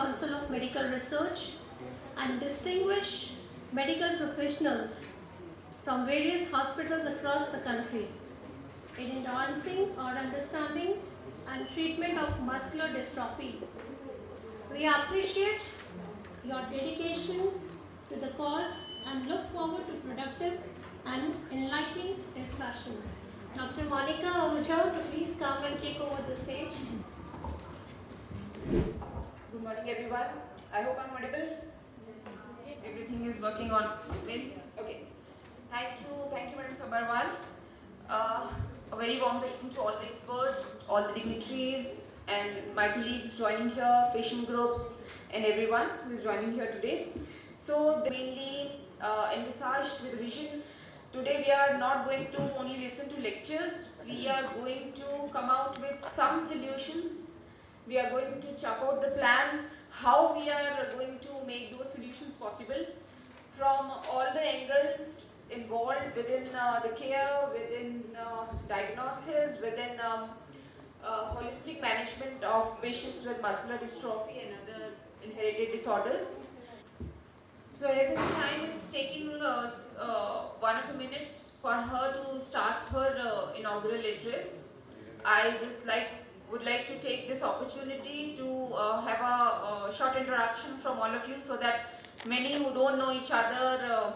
Council of Medical Research, and distinguished medical professionals from various hospitals across the country in enhancing our understanding and treatment of muscular dystrophy. We appreciate your dedication to the cause and look forward to productive and enlightening discussion. Dr. Monika Pahuja, to please come and take over the stage. Good morning, everyone. I hope I'm audible. Yes. Everything is working on well. Okay. Thank you, Madam Sabharwal. A very warm welcome to all the experts, all the dignitaries, and my colleagues joining here, patient groups, and everyone who is joining here today. So, mainly envisaged with a vision. Today, we are not going to only listen to lectures. We are going to come out with some solutions. We are going to chalk out the plan, how we are going to make those solutions possible from all the angles involved within the care, within diagnosis, within holistic management of patients with muscular dystrophy and other inherited disorders. So as in time, it's taking 1 or 2 minutes for her to start her inaugural address. I just would like to take this opportunity to have a short introduction from all of you so that many who don't know each other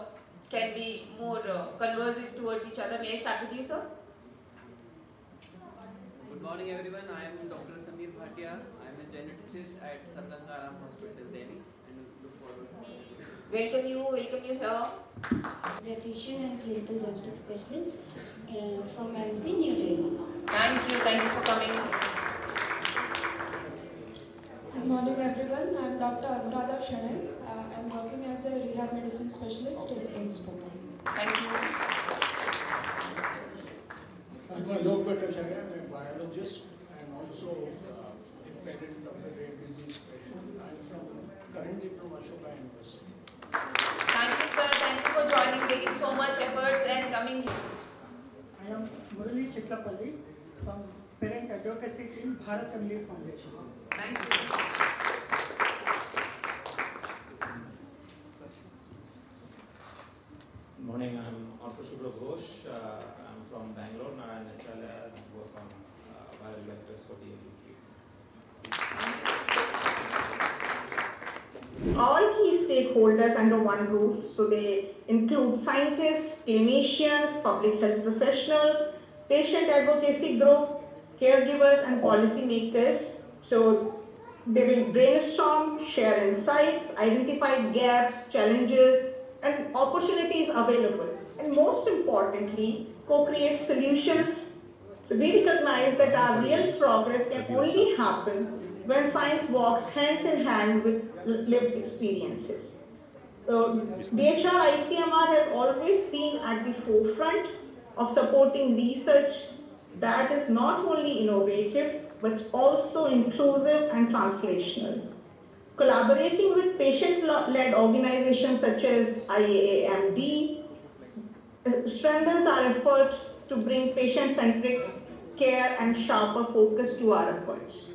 can be more conversant towards each other. May I start with you, sir? Good morning, everyone. I am Dr. Samir Bhatia. I am a geneticist at Sargangaram Hospital, Delhi, and look forward to welcome you here. Pediatrician and clinical genetics specialist from MC New Delhi. Thank you for coming. Good morning, everyone. I am Dr. Anuradha Shanay. I am working as a rehab medicine specialist in AIMS Kothon. Thank you. I'm Govt. I'm a biologist and also independent of a rare disease patient. I'm currently from Ashoka University. Thank you, sir. Thank you for joining, taking so much efforts and coming here. I am Murali Chitlapalli from Parent Advocacy Team, Bharat Family Foundation. Thank you. Good morning, I'm Arpashubra Ghosh. I'm from Bangalore, and I work on viral vectors for DLT treatment. All key stakeholders under one roof, so they include scientists, clinicians, public health professionals, patient advocacy group, caregivers and policymakers. So they will brainstorm, share insights, identify gaps, challenges and opportunities available, and most importantly, co-create solutions. So we recognize that our real progress can only happen when science walks hands in hand with lived experiences. So DHR ICMR has always been at the forefront of supporting research that is not only innovative but also inclusive and translational. Collaborating with patient-led organizations such as IAMD strengthens our effort to bring patient-centric care and sharper focus to our efforts.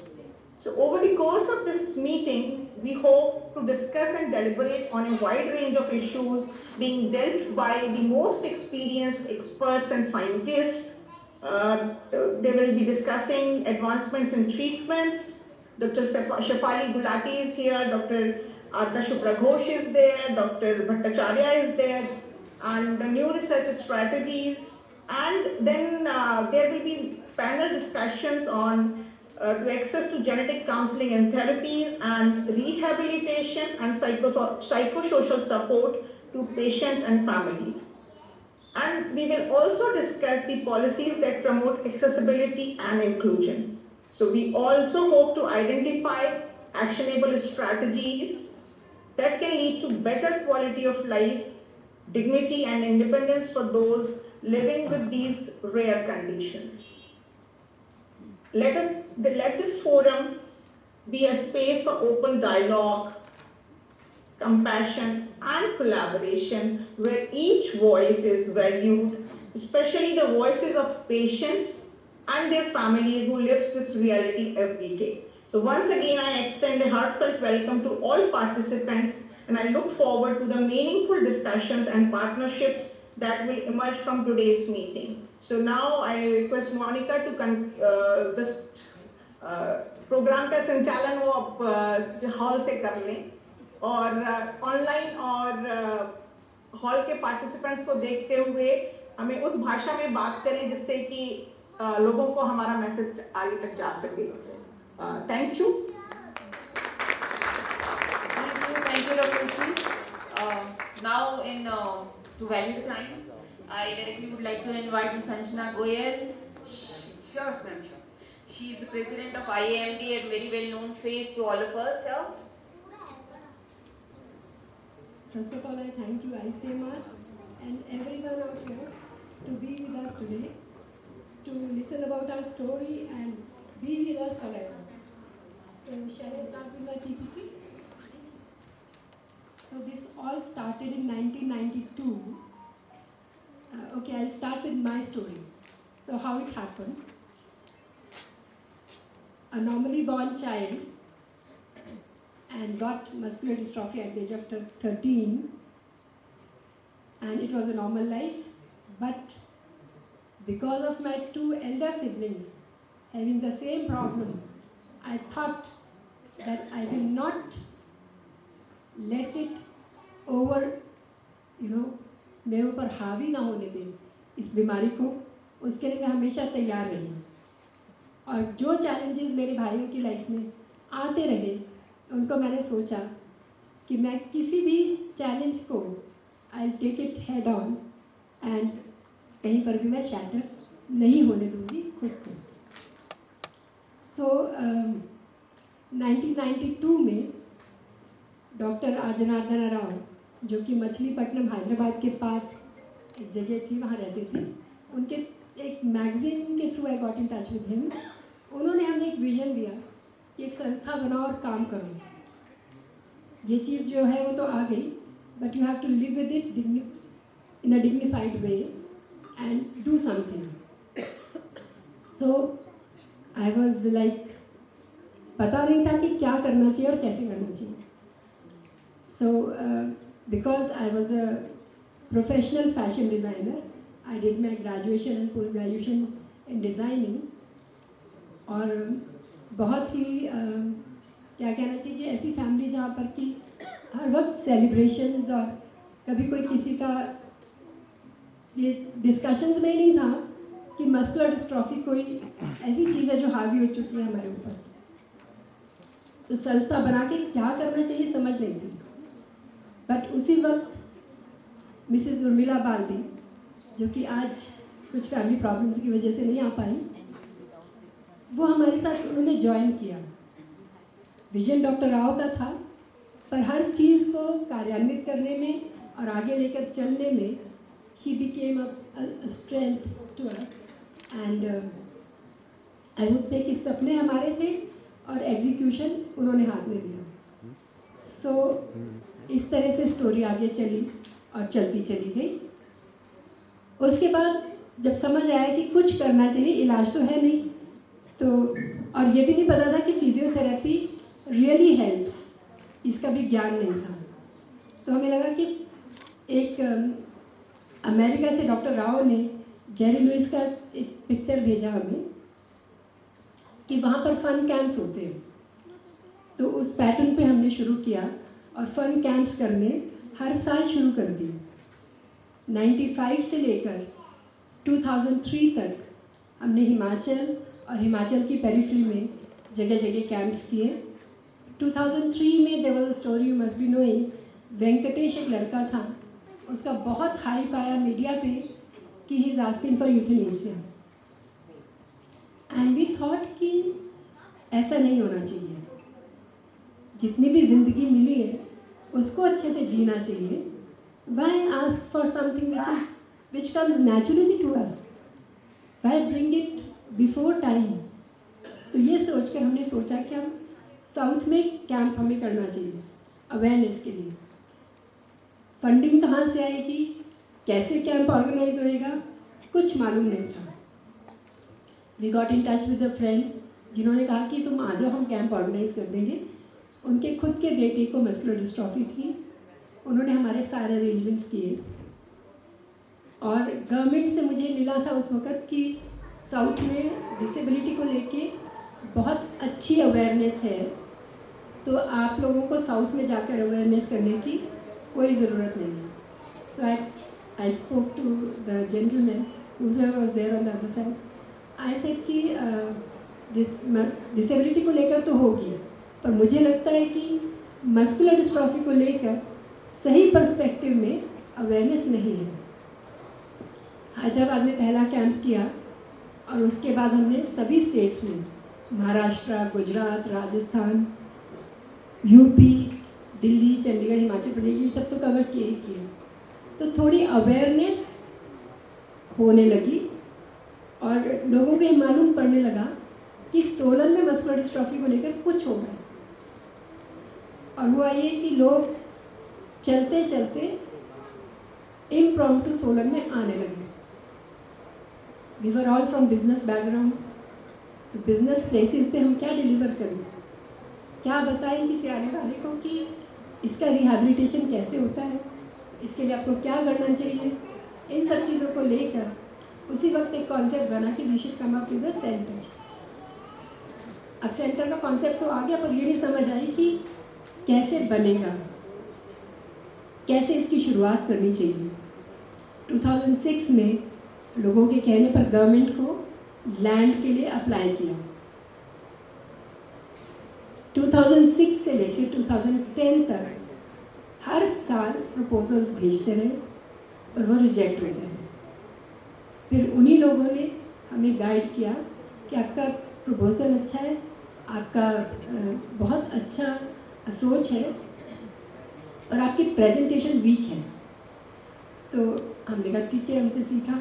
So over the course of this meeting, we hope to discuss and deliberate on a wide range of issues being dealt by the most experienced experts and scientists. They will be discussing advancements in treatments. Dr. Shefali Gulati is here, Dr. Arta Shubra Ghosh is there, Dr. Bhattacharya is there, and the new research strategies. And then there will be panel discussions on to access to genetic counseling and therapies and rehabilitation and psychosocial support to patients and families. And we will also discuss the policies that promote accessibility and inclusion. So we also hope to identify actionable strategies that can lead to better quality of life, dignity and independence for those living with these rare conditions. Let this forum be a space for open dialogue, compassion and collaboration where each voice is valued, especially the voices of patients and their families who live this reality every day. So once again, I extend a heartfelt welcome to all participants, and I look forward to the meaningful discussions and partnerships that will emerge from today's meeting. So now I request Monika to just program का संचालन वो hall से कर लें और online और hall के participants को देखते हुए हमें उस भाषा में बात करें जिससे कि लोगों को हमारा मैसेज आगे तक जा सके. Thank you. Thank you, Dr. Ruchi. Now, to value the time, I directly would like to invite Ms.Sanjana Goyal. Sure, ma'am, sure. She is the president of IAMD, a very well-known face to all of us here. First of all, I thank you, ICMR, and everyone out here to be with us today, to listen about our story and be with us forever. So, shall I start with my PPT? So, this all started in 1992. Okay, I'll start with my story. So, how it happened. A normally born child and got muscular dystrophy at the age of 13, and it was a normal life, but because of my two elder siblings having the same problem, I thought that I will not let it over, मेरे ऊपर हावी ना होने दें इस बीमारी को. उसके लिए मैं हमेशा तैयार रही और जो चैलेंजेस मेरे भाइयों की लाइफ में आते रहे उनको मैंने सोचा कि मैं किसी भी चैलेंज को I will take it head on and कहीं पर भी मैं शैटर नहीं होने दूंगी खुद को. सो 1992 में डॉक्टर आजनार्दन राव, जो कि मछलीपट्टनम हैदराबाद के पास एक जगह थी, वहाँ रहते थे, उनके एक मैगजीन के through I got in touch with him. उन्होंने हमें एक विजन दिया कि एक संस्था बनाओ और काम करो. ये चीज़ जो है वो तो आ गई, but you have to live with it in a dignified way and do something. So I was like, पता नहीं था कि क्या करना चाहिए और कैसे करना चाहिए. So because I was a professional fashion designer, I did my graduation and post graduation in designing. और बहुत ही क्या कहना चाहिए कि ऐसी फैमिली जहाँ पर कि हर वक्त सेलिब्रेशंस, और कभी कोई किसी का ये डिस्कशंस में नहीं था कि मस्कुलर डिस्ट्रॉफी कोई ऐसी चीज़ है जो हावी हो चुकी है हमारे ऊपर. तो संस्था बना के क्या करना चाहिए समझ नहीं थी. बट उसी वक्त मिसेस उर्मिला बाल्दी, जो कि आज कुछ फैमिली प्रॉब्लम्स की वजह से नहीं आ पाई, वो हमारे साथ उन्होंने ज्वाइन किया. विजन डॉक्टर राव का था, पर हर चीज़ को कार्यान्वित करने में और आगे लेकर चलने में she became a strength to us. And I would say कि सपने हमारे थे और एग्जीक्यूशन उन्होंने हाथ में लिया. सो इस तरह से स्टोरी आगे चली और चलती चली गई. उसके बाद जब समझ आया कि कुछ करना चाहिए, इलाज तो है नहीं, तो और ये भी नहीं पता था कि फिजियोथेरेपी रियली हेल्प्स, इसका भी ज्ञान नहीं था. तो हमें लगा कि एक अमेरिका से डॉक्टर राव ने जेरी लुइस का एक पिक्चर भेजा हमें कि वहाँ पर फन कैंप्स होते हैं. तो उस पैटर्न पे हमने शुरू किया और फन कैंप्स करने हर साल शुरू कर दिए. 95 से लेकर 2003 तक हमने हिमाचल और हिमाचल की पेरिफेरी में जगह जगह कैंप्स किए. 2003 में there was a story you must be knowing. Venkatesh एक लड़का था, उसका बहुत हाइप आया मीडिया पे कि he is asking for euthanasia. And we thought कि ऐसा नहीं होना चाहिए. जितनी भी ज़िंदगी मिली है उसको अच्छे से जीना चाहिए. Why ask for something which comes naturally to us? Why bring it before time? तो ये सोचकर हमने सोचा कि हम साउथ में कैंप हमें करना चाहिए अवेयरनेस के लिए. फंडिंग कहाँ से आएगी, कैसे कैंप ऑर्गेनाइज होएगा, कुछ मालूम नहीं था. We got in touch with a friend जिन्होंने कहा कि तुम आ जाओ, हम कैंप ऑर्गेनाइज कर देंगे। उनके खुद के बेटे को मस्कुलर डिस्ट्रॉफी थी, उन्होंने हमारे सारे अरेंजमेंट्स किए। और गवर्नमेंट से मुझे मिला था उस वक़्त कि साउथ में डिसेबिलिटी को लेके बहुत अच्छी अवेयरनेस है, तो आप लोगों को साउथ में जाकर अवेयरनेस करने की कोई ज़रूरत नहीं है। So I spoke to the gentleman whoever was there on the other side. I said कि डिसेबिलिटी को लेकर तो होगी, पर मुझे लगता है कि मस्कुलर डिस्ट्रॉफी को लेकर सही पर्सपेक्टिव में अवेयरनेस नहीं है। हैदराबाद में पहला कैंप किया और उसके बाद हमने सभी स्टेट्स में, महाराष्ट्र, गुजरात, राजस्थान, यूपी, दिल्ली, चंडीगढ़, हिमाचल प्रदेश, ये सब तो कवर किए ही किए। तो थोड़ी अवेयरनेस होने लगी और लोगों को ये मालूम पड़ने लगा कि सोलन में मस्कुलर डिस्ट्रॉफी को लेकर कुछ हो गया। और हुआ ये कि लोग चलते चलते इम्प्रॉम्प्टू सोलन में आने लगे। We were all from business background, तो बिजनेस प्लेसेस पे हम क्या डिलीवर करें, क्या बताएं किसी आने वाले को कि इसका रिहैबिलिटेशन कैसे होता है, इसके लिए आपको क्या करना चाहिए। इन सब चीज़ों को लेकर उसी वक्त एक कॉन्सेप्ट बना कि we should come up with a centre. अब सेंटर का कॉन्सेप्ट तो आ गया, पर ये नहीं समझ आई कि कैसे बनेगा, कैसे इसकी शुरुआत करनी चाहिए। 2006 में लोगों के कहने पर गवर्नमेंट को लैंड के लिए अप्लाई किया। 2006 से लेकर 2010 तक हर साल प्रपोजल्स भेजते रहे और वो रिजेक्ट होते हैं। फिर उन्हीं लोगों ने हमें गाइड किया कि आपका प्रपोजल अच्छा है, आपका बहुत अच्छा सोच है, और आपकी प्रेजेंटेशन वीक है। तो हमने कहा ठीक है, हमसे सीखा,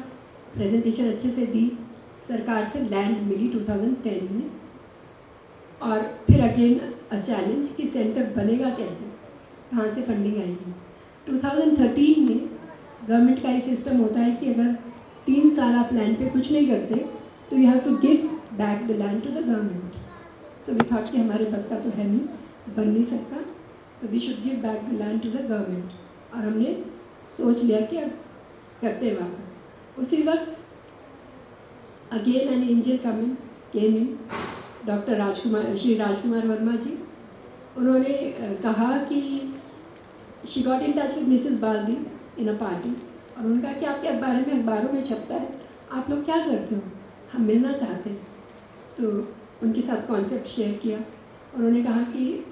प्रेजेंटेशन अच्छे से दी, सरकार से लैंड मिली 2010 में। और फिर अगेन अ चैलेंज कि सेंटर बनेगा कैसे, कहाँ से फंडिंग आएगी। 2013 में गवर्नमेंट का ये सिस्टम होता है कि अगर 3 साल आप लैंड पे कुछ नहीं करते तो you have to give back the land to the government. So we thought कि हमारे बस का तो है नहीं, बन नहीं सकता, तो we should give back the land to the government. और हमने सोच लिया कि अब करते हैं वापस। उसी वक्त again an angel came in, doctor Shri Rajkumar Verma ji. उन्होंने कहा कि she got in touch with Mrs Baldi in a party, और उनका कि आपके बारे में अखबारों में छपता है, आप लोग क्या करते हो, हम मिलना चाहते हैं। तो उनके साथ कॉन्सेप्ट शेयर किया। उन्होंने कहा कि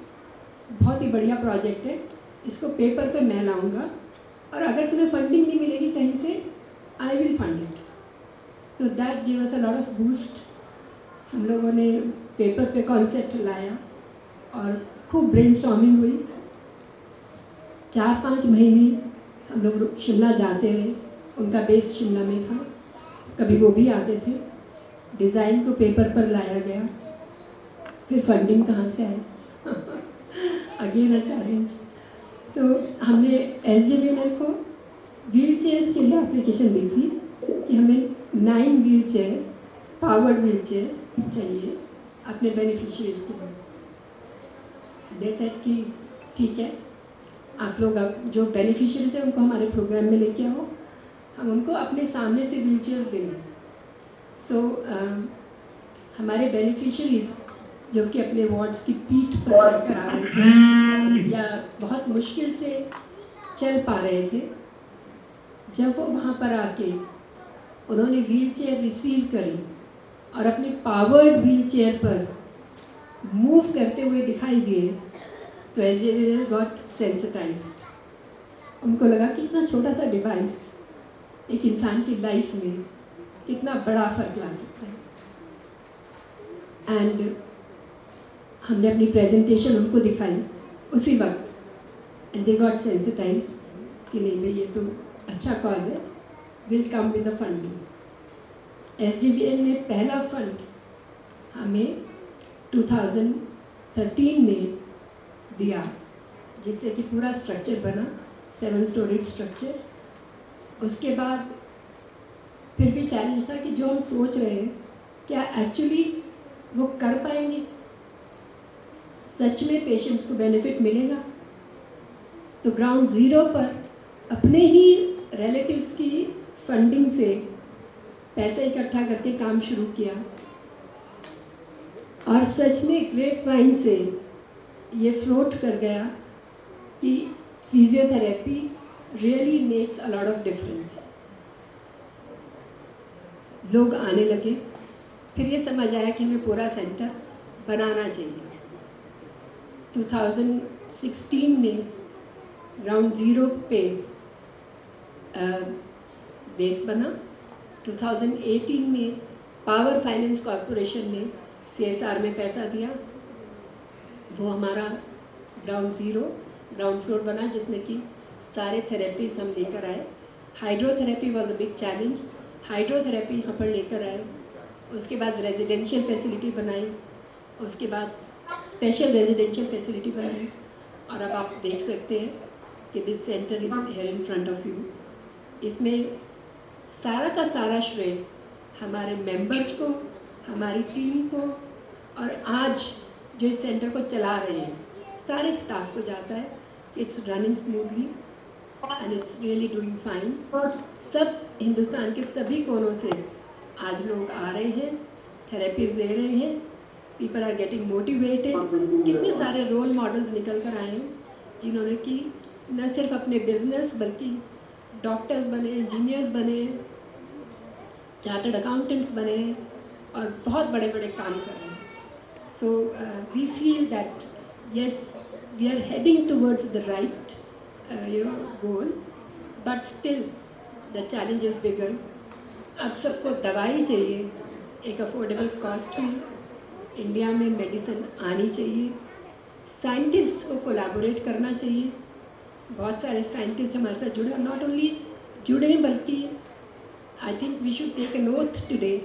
बहुत ही बढ़िया प्रोजेक्ट है, इसको पेपर पे मैं लाऊंगा, और अगर तुम्हें फंडिंग नहीं मिलेगी कहीं से, I will fund it. So that give us a lot of boost. हम लोगों ने पेपर पे कॉन्सेप्ट लाया और खूब ब्रेनस्टॉर्मिंग हुई। 4-5 महीने हम लोग शिमला जाते रहे, उनका बेस शिमला में था, कभी वो भी आते थे। डिज़ाइन को पेपर पर लाया गया, फिर फंडिंग कहाँ से आई अगेन अ चैलेंज। तो हमने SJVNL को व्हील चेयर्स के लिए एप्लीकेशन दी थी कि हमें 9 wheel chairs, powered wheel chairs चाहिए अपने बेनिफिशियरीज के लिए। दे सेड कि ठीक है, आप लोग अब जो बेनिफिशियरीज हैं उनको हमारे प्रोग्राम में लेके आओ, हम उनको अपने सामने से व्हील चेयर्स देंगे। सो हमारे बेनिफिशियरीज जो कि अपने वार्ड्स की पीठ पर चढ़कर आ रहे थे या बहुत मुश्किल से चल पा रहे थे, जब वो वहाँ पर आके उन्होंने व्हील चेयर रिसीव करी और अपने पावर्ड व्हील चेयर पर मूव करते हुए दिखाई दिए, तो SJVNL गॉट सेंसिटाइज्ड। उनको लगा कि इतना छोटा सा डिवाइस एक इंसान की लाइफ में कितना बड़ा फर्क ला सकता है। एंड हमने अपनी प्रेजेंटेशन उनको दिखाई उसी वक्त, एंड दे गॉट सेंसिटाइज्ड कि नहीं भाई ये तो अच्छा कॉज है, will come with the funding. SJVNL ने पहला फंड हमें 2013 में दिया, जिससे कि पूरा स्ट्रक्चर बना, 7 स्टोरीड स्ट्रक्चर। उसके बाद फिर भी चैलेंज था कि जो हम सोच रहे हैं क्या एक्चुअली वो कर पाएंगे? सच में पेशेंट्स को बेनिफिट मिलेगा? तो ग्राउंड ज़ीरो पर अपने ही रिलेटिव्स की फंडिंग से पैसा इकट्ठा करके काम शुरू किया और सच में ग्रेप वाइन से ये फ्लोट कर गया कि physiotherapy really makes a lot of difference. लोग आने लगे, फिर ये समझ आया कि हमें पूरा सेंटर बनाना चाहिए। 2016 में ग्राउंड ज़ीरो पे बेस बना। 2018 में पावर फाइनेंस कॉरपोरेशन ने CSR में पैसा दिया, वो हमारा ग्राउंड ज़ीरो ग्राउंड फ्लोर बना, जिसमें कि सारे थेरेपीज हम लेकर आए। Hydrotherapy was a big challenge, hydrotherapy यहाँ पर लेकर आए। उसके बाद रेजिडेंशियल फैसिलिटी बनाई, उसके बाद स्पेशल रेजिडेंशियल फैसिलिटी बनाई, और अब आप देख सकते हैं कि this centre is here in front of you. इसमें सारा का सारा श्रेय हमारे मेंबर्स को, हमारी टीम को, और आज जो इस सेंटर को चला रहे हैं सारे स्टाफ को जाता है। It's running smoothly and it's really doing fine. सब हिंदुस्तान के सभी कोनों से आज लोग आ रहे हैं, थेरेपीज ले रहे हैं, पीपल आर गेटिंग मोटिवेटेड। कितने सारे रोल मॉडल्स निकल कर आए हैं जिन्होंने कि न सिर्फ अपने बिजनेस बल्कि डॉक्टर्स बने, इंजीनियर्स बने, चार्टर्ड अकाउंटेंट्स बने और बहुत बड़े बड़े काम कर रहे हैं। So we feel that yes, we are heading towards the right goal, but still the challenge is bigger. अब सबको दवाई चाहिए एक अफोर्डेबल कॉस्ट में, इंडिया में मेडिसिन आनी चाहिए, साइंटिस्ट्स को कोलैबोरेट करना चाहिए। बहुत सारे साइंटिस्ट हमारे साथ जुड़े, नॉट ओनली जुड़े बल्कि I think we should take an oath today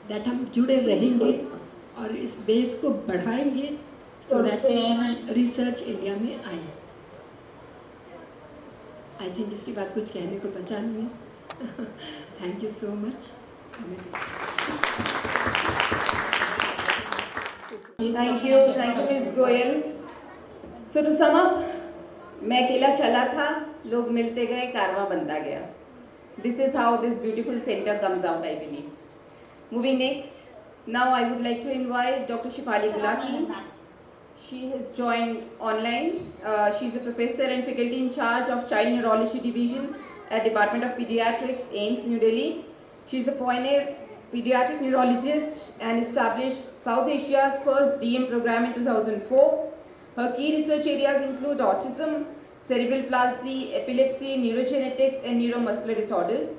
that हम जुड़े रहेंगे और इस बेस को बढ़ाएंगे so that research इंडिया में आए। आई थिंक इसके बाद कुछ कहने को बचा नहीं है। Thank you so much. Thank you miss Goyal. So to sum up, मैं अकेला चला था, लोग मिलते गए, कारवां बनता गया। This is how this beautiful centre comes out, I believe. Moving next, now I would like to invite doctor Shifali Gulati. She has joined online. She is a professor and faculty in charge of Child Neurology Division at Department of Pediatrics, AIMS, New Delhi. She is a pioneer pediatric neurologist and established South Asia's first DM program in 2004. Her key research areas include autism, cerebral palsy, epilepsy, neurogenetics, and neuromuscular disorders.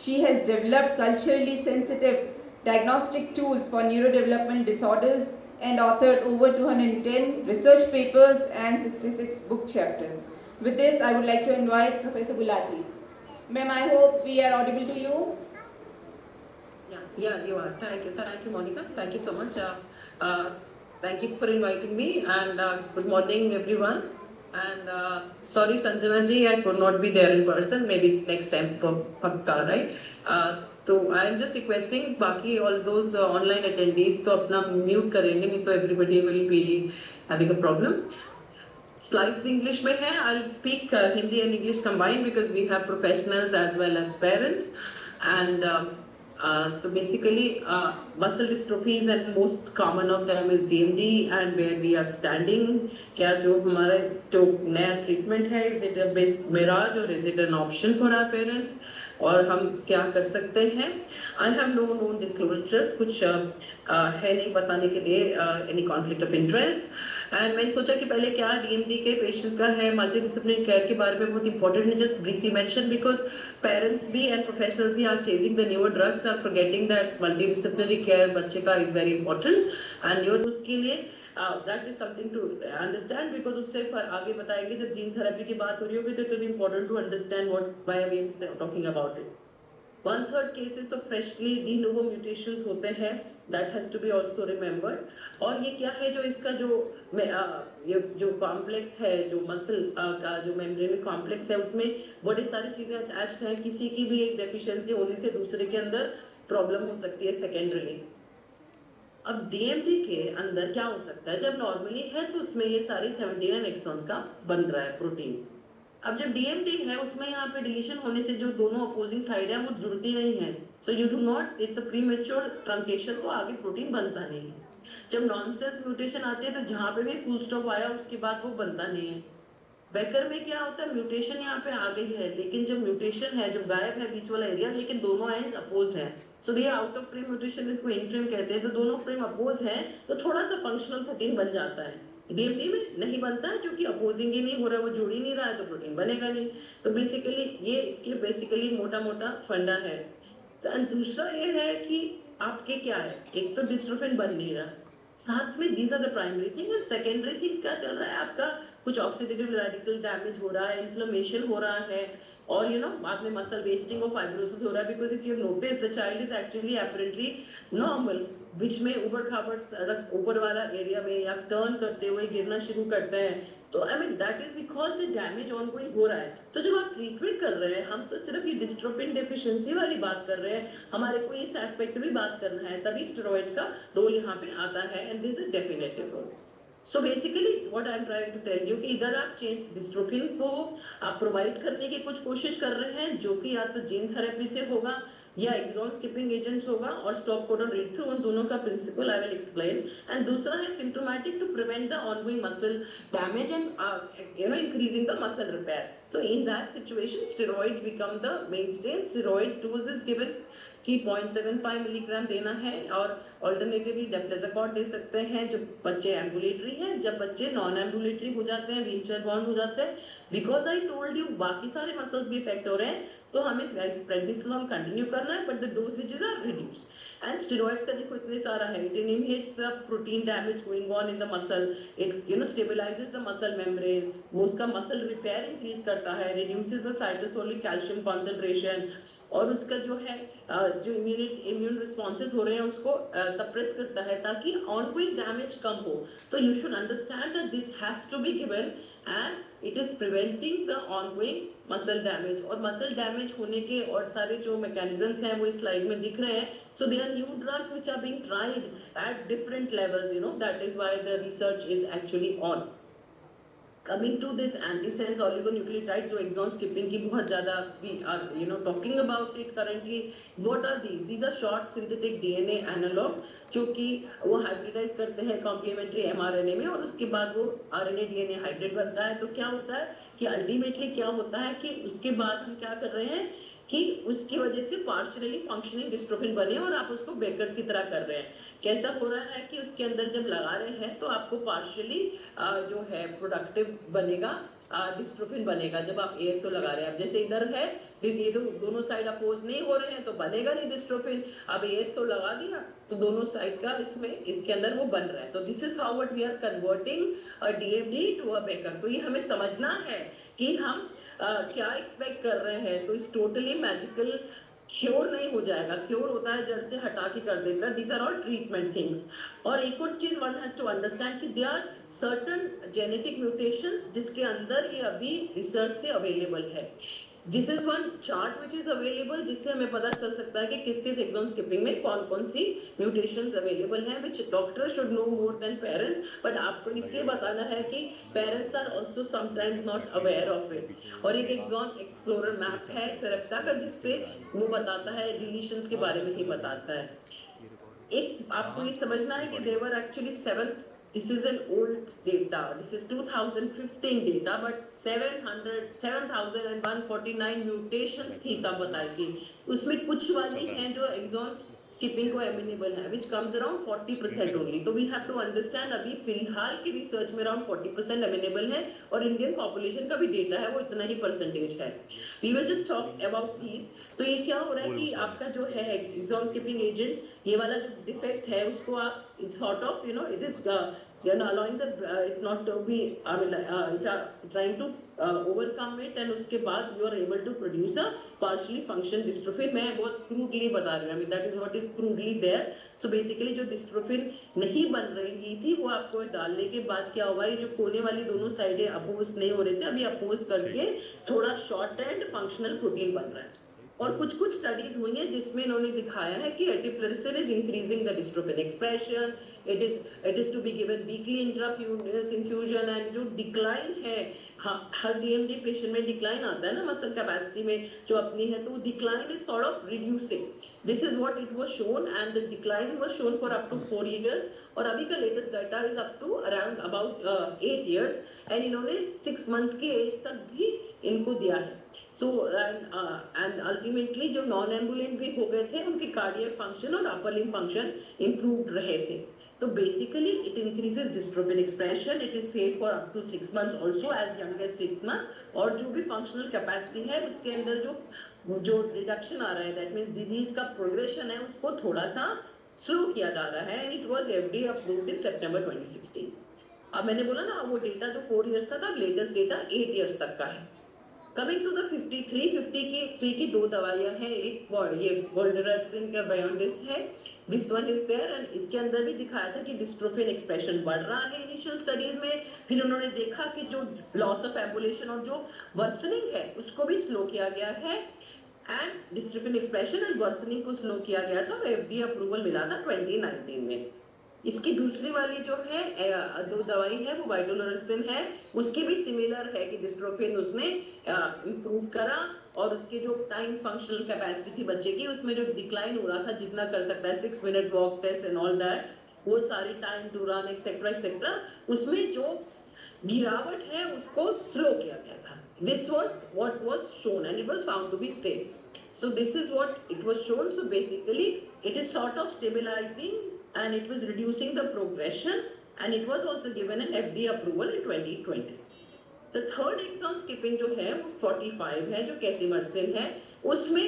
She has developed culturally sensitive diagnostic tools for neurodevelopmental disorders and authored over 210 research papers and 66 book chapters. With this, I would like to invite Professor Gulati. Ma'am, I hope we are audible to you. Yeah, you are. Thank you, Monika. Thank you so much. Thank you for inviting me, and good morning, everyone. And sorry, Sanjana ji, I could not be there in person. Maybe next time, pakka, right? तो I am just requesting बाकी all those online attendees तो अपना mute करेंगे, नहीं तो everybody will be having a problem. Slides English में है, I will speak Hindi and English combined because we have professionals as well as parents and so basically muscle dystrophies and most common of them is DMD and where we are standing, क्या जो हमारा जो नया treatment है, is it a bit mirage or is it an option for our parents, और हम क्या कर सकते हैं। I have no known disclosures, कुछ है नहीं बताने के लिए any conflict of interest, and मैंने सोचा कि पहले क्या DMD के पेशेंट्स का है, मल्टी डिसिप्लिनरी केयर के बारे में बहुत इंपॉर्टेंट है, just briefly mention because parents भी एंड प्रोफेशनल्स भी are chasing the newer drugs, are forgetting that multi disciplinary care बच्चे का is very important and newer उसके लिए that is something to understand because उससे आगे बताएंगे जब जीन थेरेपी की बात हो रही होगी तो it will be important to understand what why we are talking about it. 1/3 cases तो फ्रेशली डी नोवो म्यूटेशंस होते हैं, that has to be also remembered. और ये क्या है, जो इसका ये जो कॉम्प्लेक्स है, जो मसल का जो मेम्ब्रेन कॉम्प्लेक्स है, उसमें बड़ी सारी चीजें अटैच्ड हैं, किसी की भी एक डेफिशिएंसी होने से दूसरे के अंदर प्रॉब्लम हो सकती है सेकेंडरीली। अब DMD के अंदर क्या हो सकता है, जब नॉर्मली है तो उसमें ये सारी 79 एक्सॉन्स का बन रहा है प्रोटीन। अब जब DMD है उसमें यहाँ पे डिलीशन होने से जो दोनों अपोजिंग साइड है वो जुड़ती नहीं है, so you do not, it's a premature truncation, तो आगे प्रोटीन बनता नहीं है। जब नॉनसेंस म्यूटेशन आती है तो जहाँ पे भी फुल स्टॉप आया उसके बाद वो बनता नहीं है। बेकर में क्या होता है, म्यूटेशन यहाँ पे आ गई है, लेकिन जब म्यूटेशन है, जब गायब है बीच वाला एरिया, लेकिन दोनों एंड्स अपोज्ड है, सो ये आउट ऑफ फ्रेम म्यूटेशन, इसको इन फ्रेम कहते हैं, तो दोनों फ्रेम अपोज है तो थोड़ा सा फंक्शनल प्रोटीन बन जाता है। DMD में नहीं बनता है क्योंकि अपोजिंग ही नहीं हो रहा है, वो जुड़ ही नहीं रहा है, तो प्रोटीन बनेगा नहीं। तो बेसिकली ये इसके बेसिकली मोटा मोटा फंडा है। तो दूसरा ये है कि आपके क्या है, एक तो डिस्ट्रोफिन बन नहीं रहा, साथ में these are the primary thing, and secondary things क्या चल रहा है, आपका कुछ ऑक्सीडेटिव रेडिकल डैमेज हो रहा है, इन्फ्लेमेशन हो रहा है, और बाद में मसल वेस्टिंग और फाइब्रोसिस हो रहा है, because if you notice the child is actually apparently normal, बीच में ऊबड़ खाबड़ सड़क ऊपर वाला एरिया में या टर्न करते हुए गिरना शुरू करते हैं, तो I mean that is because the damage ongoing हो रहा है। तो जब आप ट्रीटमेंट कर रहे हैं, हम तो सिर्फ ये डिस्ट्रोफिन डेफिशिएंसी वाली बात कर रहे हैं, हमारे को इस एस्पेक्ट भी बात करना है, तभी स्टेरॉइड्स का रोल यहाँ पे आता है, and this is definitive role. So basically what I am trying to tell you कि इधर आप चेंज डिस्ट्रोफिन को आप प्रोवाइड करने की कुछ कोशिश कर रहे हैं, जो कि या तो जीन थेरेपी से होगा या एक्सॉन स्किपिंग एजेंट्स होगा, और स्टॉप कोडन रीड थ्रू, उन दोनों का principal I will explain. And दूसरा है symptomatic to prevent the ongoing muscle damage and increasing the muscle repair. So in that situation, steroids become the mainstay. Steroids dose is given कि 0.75 milligram देना है, और alternatively डेफ्लेज़ाकॉर्ड दे सकते हैं जब बच्चे एम्बुलेटरी हैं, जब बच्चे नॉन एम्बुलेटरी हो जाते हैं, व्हीलचेयर बाउंड हो जाते हैं, बिकॉज आई टोल्ड यू बाकी सारे मसल्स भी इफेक्ट हो रहे हैं, तो हमें प्रेडिसोलोन कंटिन्यू करना है, but the dosages are reduced. And steroids का देखो इतने सारा है, it inhibits the protein damage going on in the muscle, it stabilises the muscle membrane, वो उसका मसल रिपेयर इंक्रीज करता है, reduces the cytosolic calcium concentration, और उसका जो है जो इम्यून रिस्पॉन्सेज हो रहे हैं उसको सप्रेस करता है, ताकि ऑनगोइंग डैमेज कम हो। तो you should understand that this has to be given, and it is preventing the ongoing muscle damage. और मसल डैमेज होने के और सारे जो मैकेनिज्म्स हैं वो इस स्लाइड में दिख रहे हैं। So they are new drugs which are being tried at different levels, that is why the research is actually on. Coming to this antisense oligonucleotides, जो exon skipping की बहुत ज़्यादा we are talking about it currently. What are these? These are short synthetic DNA analog जो कि वो hybridise करते हैं complementary mRNA में, और उसके बाद वो RNA DNA हाइब्रिड बनता है। तो क्या होता है कि अल्टीमेटली क्या होता है कि उसके बाद हम क्या कर रहे हैं कि उसकी वजह से पार्शियली फंक्शनिंग डिस्ट्रोफिन बने, और आप उसको बेकर्स की तरह कर रहे हैं। कैसा हो रहा है कि उसके अंदर जब लगा रहे हैं तो आपको पार्शियली जो है प्रोडक्टिव बनेगा, डिस्ट्रोफिन बनेगा जब आप ASO लगा रहे हैं। अब जैसे इधर है ये तो दोनों साइड अपोज नहीं हो रहे हैं तो बनेगा नहीं डिस्ट्रोफिन, अब ASO लगा दिया तो दोनों साइड का इसके अंदर वो बन रहा है। तो this is how what we are converting a DMD to a baker. तो ये हमें समझना है कि हम क्या एक्सपेक्ट कर रहे हैं। तो इस टोटली मैजिकल क्योर नहीं हो जाएगा, क्योर होता है जड़ से हटा के कर देगा। These are all treatment things. और एक और चीज वन हैज टू अंडरस्टैंड कि they are certain genetic mutations जिसके अंदर ये अभी रिसर्च से अवेलेबल है। This is one chart which is available, जिससे हमें पता चल सकता है कि किस किस एक्सॉन स्किपिंग में कौन कौन सी म्यूटेशंस अवेलेबल हैं, which doctor should know more than parents. But आपको इसलिए बताना है कि parents are also sometimes not aware of it. और एक एक्सॉन एक्सप्लोरर मैप है सेरेप्टा का, जिससे वो बताता है डिलीशंस के बारे में ही बताता है। एक आपको ये समझना है कि they were actually 7, this is an old data, this is 2015 data, but 7,149 mutations थी तब बताई थी। उसमें कुछ वाली हैं जो एक्सॉन स्किपिंग को एमिनेबल है, which comes around 40% only. तो we have to understand अभी फिलहाल की रिसर्च में around 40% एमिनेबल है, और इंडियन पॉपुलेशन का भी डेटा है वो इतना ही परसेंटेज है। We will just talk about these. तो ये क्या हो रहा है कि आपका जो है एक्सॉन स्किपिंग एजेंट, ये वाला जो डिफेक्ट है उसको आप it's sort of it is allowing the it not to be trying to overcome it, and उसके बाद you are able to produce a partially function dystrophin. मैं बहुत crudely बता रही हूँ, I mean that is what is crudely there. So basically जो dystrophin नहीं बन रही थी वो आपको डालने के बाद क्या हुआ, ये जो कोने वाली दोनों साइडें अपोज नहीं हो रहे थे, अभी अपोज करके थोड़ा शॉर्ट एंड फंक्शनल प्रोटीन बन रहा है। और कुछ स्टडीज हुई हैं जिसमें इन्होंने दिखाया है कि eteplirsen is increasing the dystrophin expression, it is to be given weekly intravenous infusion, and जो डिक्लाइन है, हर डीएमडी पेशेंट में डिक्लाइन आता है ना मसल कैपेसिटी में जो अपनी है, तो decline is sort of reducing. This is what it was shown and the decline was shown for up to 4 years, और अभी का latest data is up to around about 8 years, and इन्होंने 6 months की एज तक भी इनको दिया है. सो एंड अल्टीमेटली जो नॉन एम्बुलेंट भी हो गए थे उनके कार्डियक फंक्शन और अपर लिम्ब फंक्शन इंप्रूव्ड रहे थे. तो basically it increases dystrophin expression, it is safe for up to 6 months also as young age 6 months, और जो भी फंक्शनल कैपेसिटी है उसके अंदर जो रिडक्शन आ रहा है, दैट मींस डिजीज का प्रोग्रेशन है उसको थोड़ा सा स्लो किया जा रहा है, and it was FDA approved in September 2016. अब मैंने बोला ना वो डेटा जो 4 इयर्स का था, लेटेस्ट डेटा 8 इयर्स तक का है. कमिंग टू द 53 की 2 दवाइयां हैं, एक ये वोल्डरसिन का बायोंडिस है, this one is there, and इसके अंदर भी दिखाया था कि डिस्ट्रोफिन एक्सप्रेशन बढ़ रहा है इनिशियल स्टडीज में. फिर उन्होंने देखा कि जो लॉस ऑफ एम्बुलेशन और जो वर्सनिंग है उसको भी स्लो किया गया है, and dystrophin expression and worsening को स्लो किया गया था, और एफडीए अप्रूवल मिला था 2019 में. इसकी दूसरी वाली जो है 2 दवाई है वो वाइटोलरसिन है, उसकी भी सिमिलर है कि डिस्ट्रोफिन उसने इंप्रूव करा, और उसके जो टाइम फंक्शनल कैपेसिटी थी बच्चे की उसमें जो डिक्लाइन हो रहा था जितना कर सकता है 6 minute walk test and all that, वो सारी time to run etcetera etcetera, उसमें जो गिरावट है उसको स्लो किया गया था. This was what was shown and it was found to be safe. So this is what it was shown. So basically it is sort of stabilizing and it was reducing the progression, and it was also given an FDA approval in 2020. The third exon skipping जो है वो 45 है, जो कैसिमरसिन है, उसमें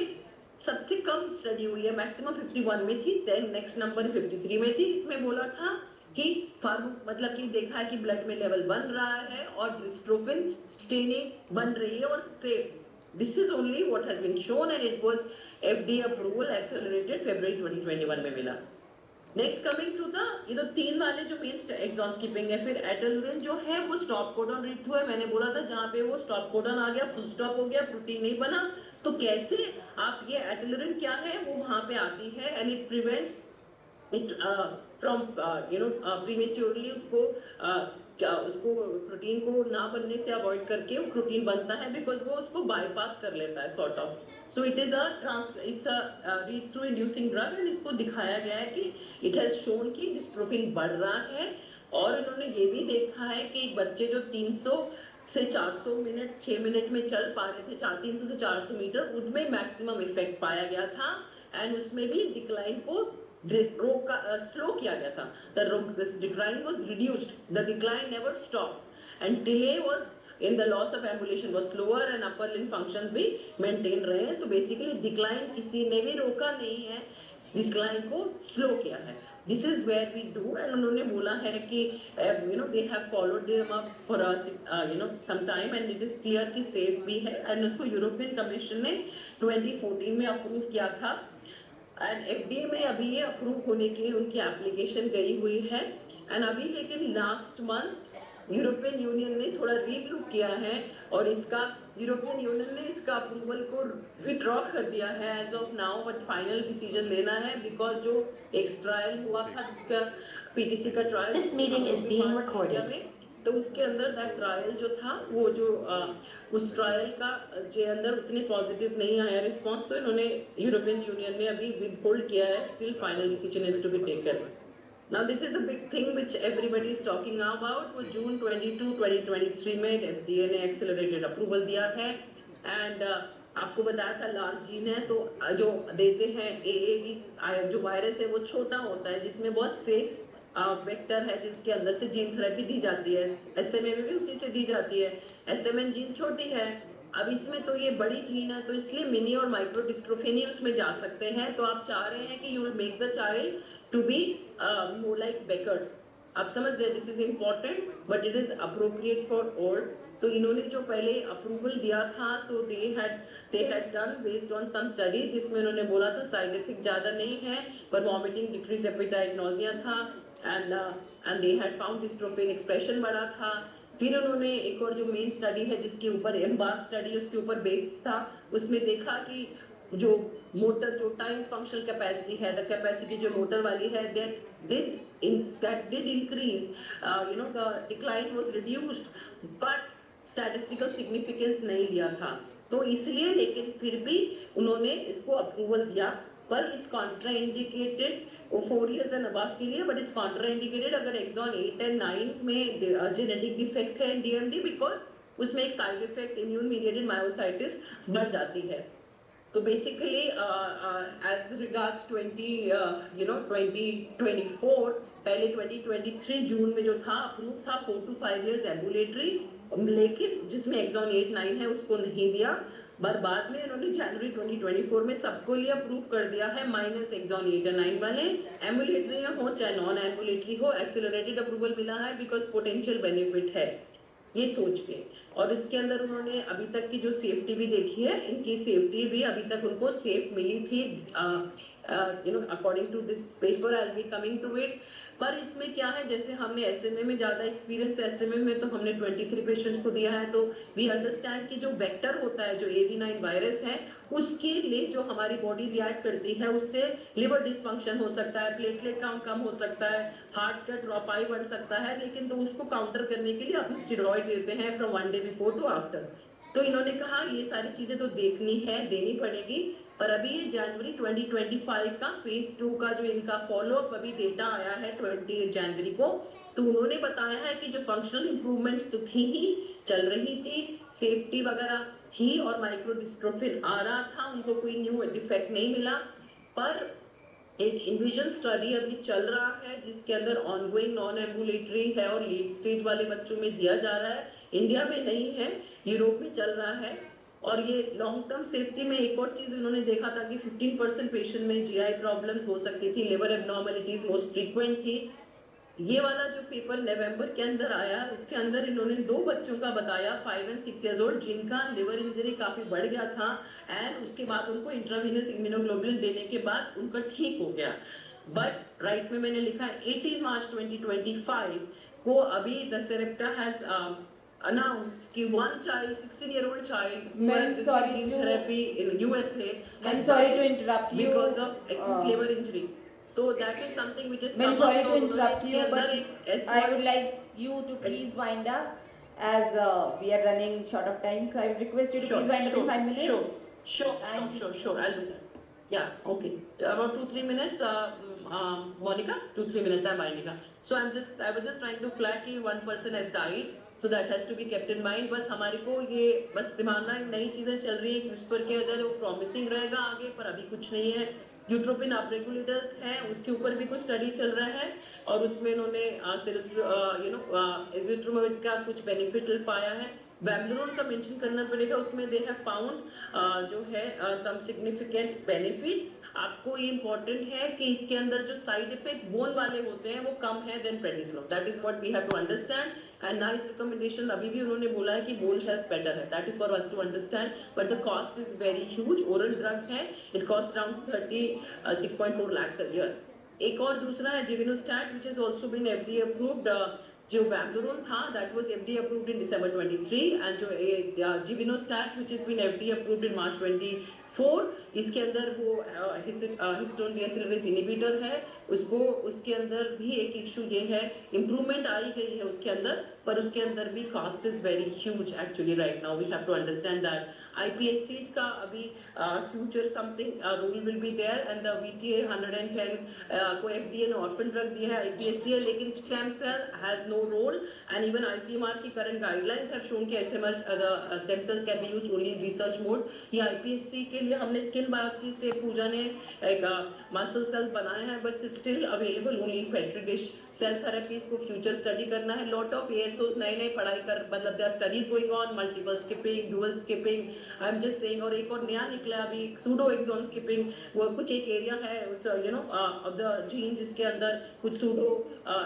सबसे कम study हुई है, मैक्सिमम 51 में थी, देन नेक्स्ट नंबर 53 में थी. इसमें बोला था कि मतलब कि देखा है कि ब्लड में लेवल बन रहा है और डिस्ट्रोफिन स्टेनिंग बन रही है और safe. This is only what has been shown, and it was FDA approval accelerated February 2021 में मिला. Next coming to the ये तो 3 वाले जो मेन एक्सॉन स्किपिंग है. फिर एटेलुरिन जो है वो स्टॉप कोडॉन रीड थ्रू है, मैंने बोला था जहाँ पे वो स्टॉप कोडॉन आ गया, फुल स्टॉप हो गया, प्रोटीन नहीं बना, तो कैसे आप ये एटेलुरिन क्या है वो वहाँ पे आती है, and it prevents it from prematurely उसको प्रोटीन को ना बनने से अवॉइड करके वो प्रोटीन बनता है, बिकॉज वो उसको बाईपास कर लेता है sort of. So it is it's a read through inducing drug, and इसको दिखाया गया है कि इट हैज शोन कि डिस्ट्रोफिन बढ़ रहा है. और इन्होंने ये भी देखा है कि बच्चे जो 300 से 400 मिनट 6 मिनट में चल पा रहे थे, 300 से 400 मीटर, उनमें मैक्सिमम इफेक्ट पाया गया था, एंड उसमें भी डिक्लाइन को स्लो किया गया था. The decline was reduced, the decline never stopped, and delay was in the loss of ambulation was slower, and upper limb functions भी maintain रहे हैं. तो basically decline किसी ने भी रोका नहीं है, decline को slow किया है. This is where we do, and उन्होंने बोला है कि they have followed them up for us some time, and it is clear कि safe भी है, and उसको यूरोपियन कमीशन ने 2014 में अप्रूव किया था, एंड एफडीए में अभी ये अप्रूव होने की उनकी एप्लीकेशन गई हुई है. एंड अभी लेकिन लास्ट मंथ यूरोपियन यूनियन ने थोड़ा रिव्यू किया है, और इसका यूरोपियन यूनियन ने इसका अप्रूवल को विड्रॉ कर दिया है as of now, but final decision लेना है, बिकॉज जो एक ट्रायल हुआ था जिसका पीटीसी का trial, This meeting is being recorded. तो उसके अंदर दैट ट्रायल जो था वो जो उस ट्रायल का जो अंदर उतने पॉजिटिव नहीं आया रिस्पांस, तो इन्होंने यूरोपियन यूनियन ने अभी विदहोल्ड किया है. Still final decision is to be taken. Now this is the big thing which everybody is talking about. वो जून 22 2023 में एफडीए ने एक्सेलरेटेड अप्रूवल दिया है, एंड आपको बताया था लार्ज जीन है, तो जो देते हैं एएवी जो वायरस है वो छोटा होता है, जिसमें बहुत सेफ वेक्टर है, जिसके अंदर से जीन थेरेपी दी जाती है. एसएमए में भी उसी से दी जाती है. एसएमएन जीन छोटी है, अब इसमें तो ये बड़ी जीन है, तो इसलिए मिनी और माइक्रो डिस्ट्रोफिन ही उसमें जा सकते हैं. तो आप चाह रहे हैं कि you will make the child to be more like Becker's. आप समझ गए, this is important, but it is appropriate for all. तो इन्होंने जो पहले अप्रूवल दिया था, so they had done based on some study, जिसमें उन्होंने बोला था साइड इफेक्ट ज़्यादा नहीं है, पर वॉमिटिंग, डिक्रीज एपेटाइट, नोजिया था, and they had found dystrophin expression बढ़ा था. फिर उन्होंने एक और जो मेन स्टडी है जिसके ऊपर एम्बार्क स्टडी उसके ऊपर बेस था, उसमें देखा कि जो मोटर जो टाइम फंक्शनल कैपेसिटी है, द कैपेसिटी जो मोटर वाली है, that did increase, the decline was reduced, but statistical significance नहीं लिया था, तो इसलिए लेकिन फिर भी उन्होंने इसको अप्रूवल दिया, पर it's contraindicated 4 years and above के लिए, बट इट्स कॉन्ट्राइंडिकेटेड अगर एक्सॉन 8 and 9 में जेनेटिक डिफेक्ट है DMD, बिकॉज उसमें एक side effect immune mediated myositis बढ़ जाती है। तो बेसिकली एज रिगार्ड्स 2024, पहले 2023 जून में जो था अप्रूव था 4 to 5 years एम्बुलेटरी, लेकिन जिसमें एक्सॉन 8, 9 है उसको नहीं दिया, पर बाद में इन्होंने जनवरी 2024 में सबको लिए अप्रूव कर दिया है, माइनस एक्सॉन 8 और 9 वाले, एम्बुलेटरी हो चाहे नॉन एम्बुलेटरी हो, एक्सेलरेटेड अप्रूवल मिला है बिकॉज पोटेंशियल बेनिफिट है ये सोच के। और इसके अंदर उन्होंने अभी तक की जो सेफ्टी भी देखी है, इनकी सेफ्टी भी अभी तक उनको सेफ मिली थी, according to this paper, I will be coming to it. पर इसमें क्या है, जैसे हमने SMA में ज़्यादा एक्सपीरियंस है, SMA में तो हमने 23 पेशेंट्स को दिया है, तो वी अंडरस्टैंड कि जो वेक्टर होता है, जो AV9 वायरस है, उसके लिए जो हमारी बॉडी रिएक्ट करती है, उससे लिवर डिसफंक्शन हो सकता है, प्लेटलेट काउंट कम हो सकता है, हार्ट का ड्रॉप बढ़ सकता है, लेकिन तो उसको काउंटर करने के लिए अपने स्टेरॉइड देते हैं from 1 day before to after. तो इन्होंने कहा ये सारी चीजें तो देखनी है, देनी पड़ेगी, पर अभी ये जनवरी 2025 का फेज 2 का जो इनका फॉलोअप अभी डेटा आया है 28 जनवरी को, तो उन्होंने बताया है कि जो फंक्शनल इंप्रूवमेंट्स तो थी ही, चल रही थी, सेफ्टी वगैरह थी और माइक्रो डिस्ट्रोफिन आ रहा था, उनको कोई न्यू डिफेक्ट नहीं मिला, पर एक इन्विजन स्टडी अभी चल रहा है जिसके अंदर ऑनगोइंग नॉन एम्बुलेटरी है और लेट स्टेज वाले बच्चों में दिया जा रहा है, इंडिया में नहीं है, यूरोप में चल रहा है। और ये लॉन्ग टर्म सेफ्टी में एक और चीज उन्होंने देखा था कि 15% पेशेंट में GI प्रॉब्लम्स हो सकती थी, लिवर एब्नॉर्मलिटीज मोस्ट फ्रीक्वेंट थी। ये वाला जो पेपर नवंबर के अंदर आया, इसके अंदर इन्होंने 2 बच्चों का बताया 5 and 6 years old, जिनका लिवर इंजरी काफी बढ़ गया था, एंड उसके बाद उनको इंट्रावीनस इम्यूनोग्लोबुलिन देने के बाद उनका ठीक हो गया। बट राइट में मैंने लिखा है 18 मार्च 2025 को अभी द सेरेप्टा हैज announced कि one child, 16-year-old child who has received gene therapy in USA has died because of acute liver injury. So that is something which is I'm sorry to interrupt you, but I would like you to please wind up as we are running short of time. So I would request you to please wind up in 5 minutes. Sure, I'll do that. Yeah, okay. About 2-3 minutes, Monica, 2-3 minutes I'm winding up. So I was just trying to flag कि one person has died. So that has to be kept in mind. बस हमारे को ये बस दिमाग में नई चीजें चल रही है, CRISPR के अंदर वो प्रॉमिसिंग रहेगा आगे, पर अभी कुछ नहीं है। यूट्रोपिन अपरेगुलेटर्स है, उसके ऊपर भी कुछ स्टडी चल रहा है, और उसमें इन्होंने एजिथ्रोमाइड का कुछ बेनिफिट पाया है। वैम्बलोन का मेंशन करना पड़ेगा, उसमें दे हैव फाउंड जो है सम सिग्निफिकेंट बेनिफिट। आपको ये इंपॉर्टेंट है कि इसके अंदर जो साइड इफेक्ट्स बोन वाले होते हैं वो कम है then prednisolone, that is what we have to understand. And NICE recommendation अभी भी उन्होंने बोला है कि बोन शेल्फ बेटर है, that is for us to understand, but the cost is very huge. Oral drug है, it cost around 36.4 lakhs a year। एक और दूसरा है givinostat which is also been FDA approved. जो वैम्बलोन था that was FDA approved in December 23, and जो givinostat which is been FDA approved in March 24, इसके अंदर वो हिस्टोन डीएसिलरेज इनहिबिटर है, उसके अंदर भी एक इशू ये है, इंप्रूवमेंट आई गई है उसके अंदर, पर उसके अंदर भी cost is very huge actually right now, we have to understand that. IPSCs का अभी future something rule will be there, and the VTA 110 को FDA ने ऑर्फन ड्रग दिया है, IPSC है, लेकिन stem cell has no role, and even ICMR की current guidelines have shown कि stem cells can be used only in research mode. ये IPSC के लिए हमने स्किन बायोप्सी से पूजा ने एक मसल सेल्स बनाए हैं, but still available only in petri dish. Cell therapies को फ्यूचर स्टडी करना है, लॉट ऑफ ASOs नए पढ़ाई कर, मतलब their studies going on, multiple skipping, dual skipping, I am just saying. और एक और नया निकला अभी सूडो एक्सॉन स्किपिंग, वो कुछ एक एरिया है ऑफ द जीन जिसके अंदर कुछ सूडो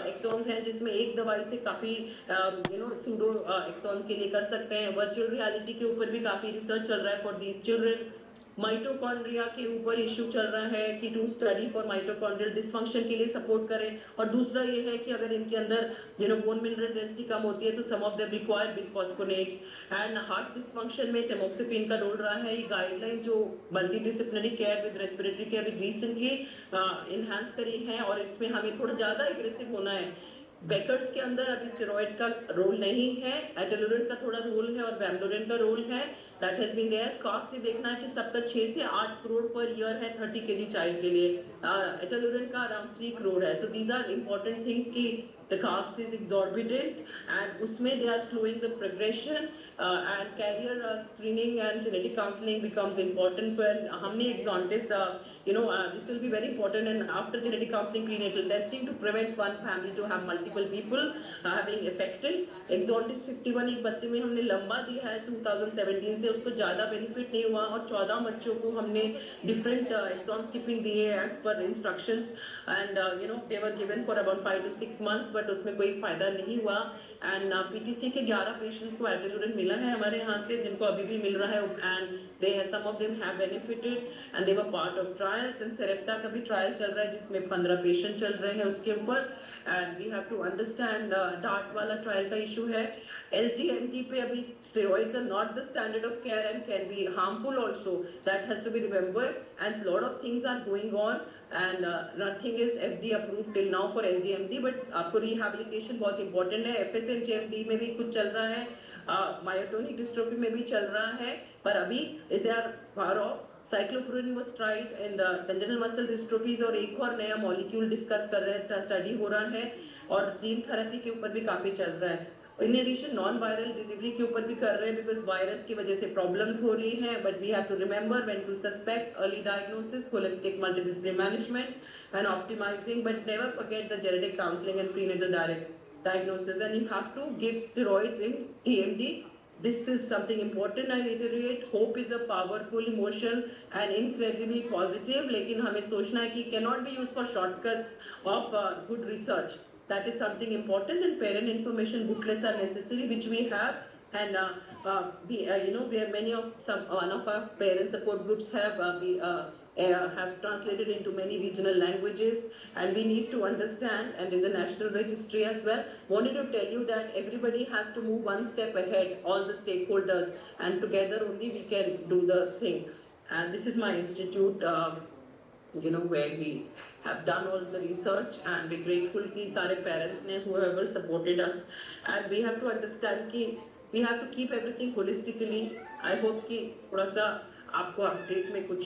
एक्सॉन्स हैं, जिसमें एक दवाई से काफी सूडो एक्सॉन्स के लिए कर सकते हैं। वर्चुअल रियलिटी के ऊपर भी काफी रिसर्च चल रहा है फॉर दीज चिल्ड्रन। माइटोकॉन्ड्रिया के ऊपर इश्यू चल रहा है कि to study for mitochondrial dysfunction के लिए सपोर्ट करें, और दूसरा ये है कि अगर इनके अंदर बोन मिनरल डेंसिटी कम होती है तो some of them require bisphosphonates. And heart dysfunction में टेमोक्सिफिन का रोल रहा है। ये गाइडलाइन जो multidisciplinary care with respiratory care recently enhance करी है, और इसमें हमें थोड़ा ज़्यादा एग्रेसिव होना है। बेकर्स के अंदर अभी स्टेरॉइड्स का रोल नहीं है, एटेलुरेंट का थोड़ा रोल है और वैम्लोरेंट का रोल है, that has been there. Cost ये देखना है कि सबका 6 से 8 करोड़ पर ईयर है 30 kg चाइल्ड के लिए, एटेलुरेंट का अराउंड 3 करोड़ है। So these are important things कि the cost is exorbitant, and usme they are slowing the progression, and carrier screening and genetic counseling becomes important for humne exontis this will be very important, and after genetic counseling prenatal testing to prevent one family to have multiple people having affected exontis 51 एक बच्चे में हमने लंबा दिया है 2017 से, उसको ज़्यादा बेनिफिट नहीं हुआ, और 14 बच्चों को हमने डिफरेंट एक्सॉन स्किपिंग दिए as per instructions, and they were given for about 5 to 6 months, but उसमें कोई फायदा नहीं हुआ। एंड पीटीसी के 11 पेशेंट्स को एटेलुरेंट मिला है हमारे यहाँ से, जिनको अभी भी मिल रहा है, and they have some of them have benefited and they were part of trials, and सेरेप्टा का भी ट्रायल चल रहा है जिसमें 15 पेशेंट चल रहे हैं उसके ऊपर। And we have to understand dart वाला ट्रायल का इशू है। LGMD पे अभी steroids are not the standard of care and can be harmful also, that has to be remembered, and lot of things are going on, and nothing is FDA approved till now for LGMD, but आपको rehabilitation बहुत important है। FSMGMD में भी कुछ चल रहा है, myotonic dystrophy में भी चल रहा है, पर अभी they are far off। साइक्लोप्रोलिन was tried in the congenital muscle dystrophies, और एक और नया मॉलिक्यूल डिस्कस कर रहे हैं, स्टडी हो रहा है, और जीन थेरेपी के ऊपर भी काफी चल रहा है। In addition non viral delivery के ऊपर भी कर रहे हैं, बिकॉज वायरस की वजह से प्रॉब्लम्स हो रही हैं, but we have to remember when to suspect, early diagnosis, holistic multidisciplinary management and optimising, but never forget the genetic counselling and prenatal diagnosis, and you have to give steroids in AMD. This is something important, I reiterate. Hope is a powerful emotion and incredibly positive, लेकिन हमें सोचना है कि cannot be used for shortcuts of good research. That is something important, and parent information booklets are necessary, which we have, and where many of one of our parent support groups have translated into many regional languages, and we need to understand, and there's a national registry as well. Wanted to tell you that everybody has to move one step ahead, all the stakeholders, and together only we can do the thing. And this is my institute, where we have done all the research, and we're grateful to sare parents ne whoever supported us, and we have to understand ki we have to keep everything holistically. I hope कि थोड़ा सा आपको update में कुछ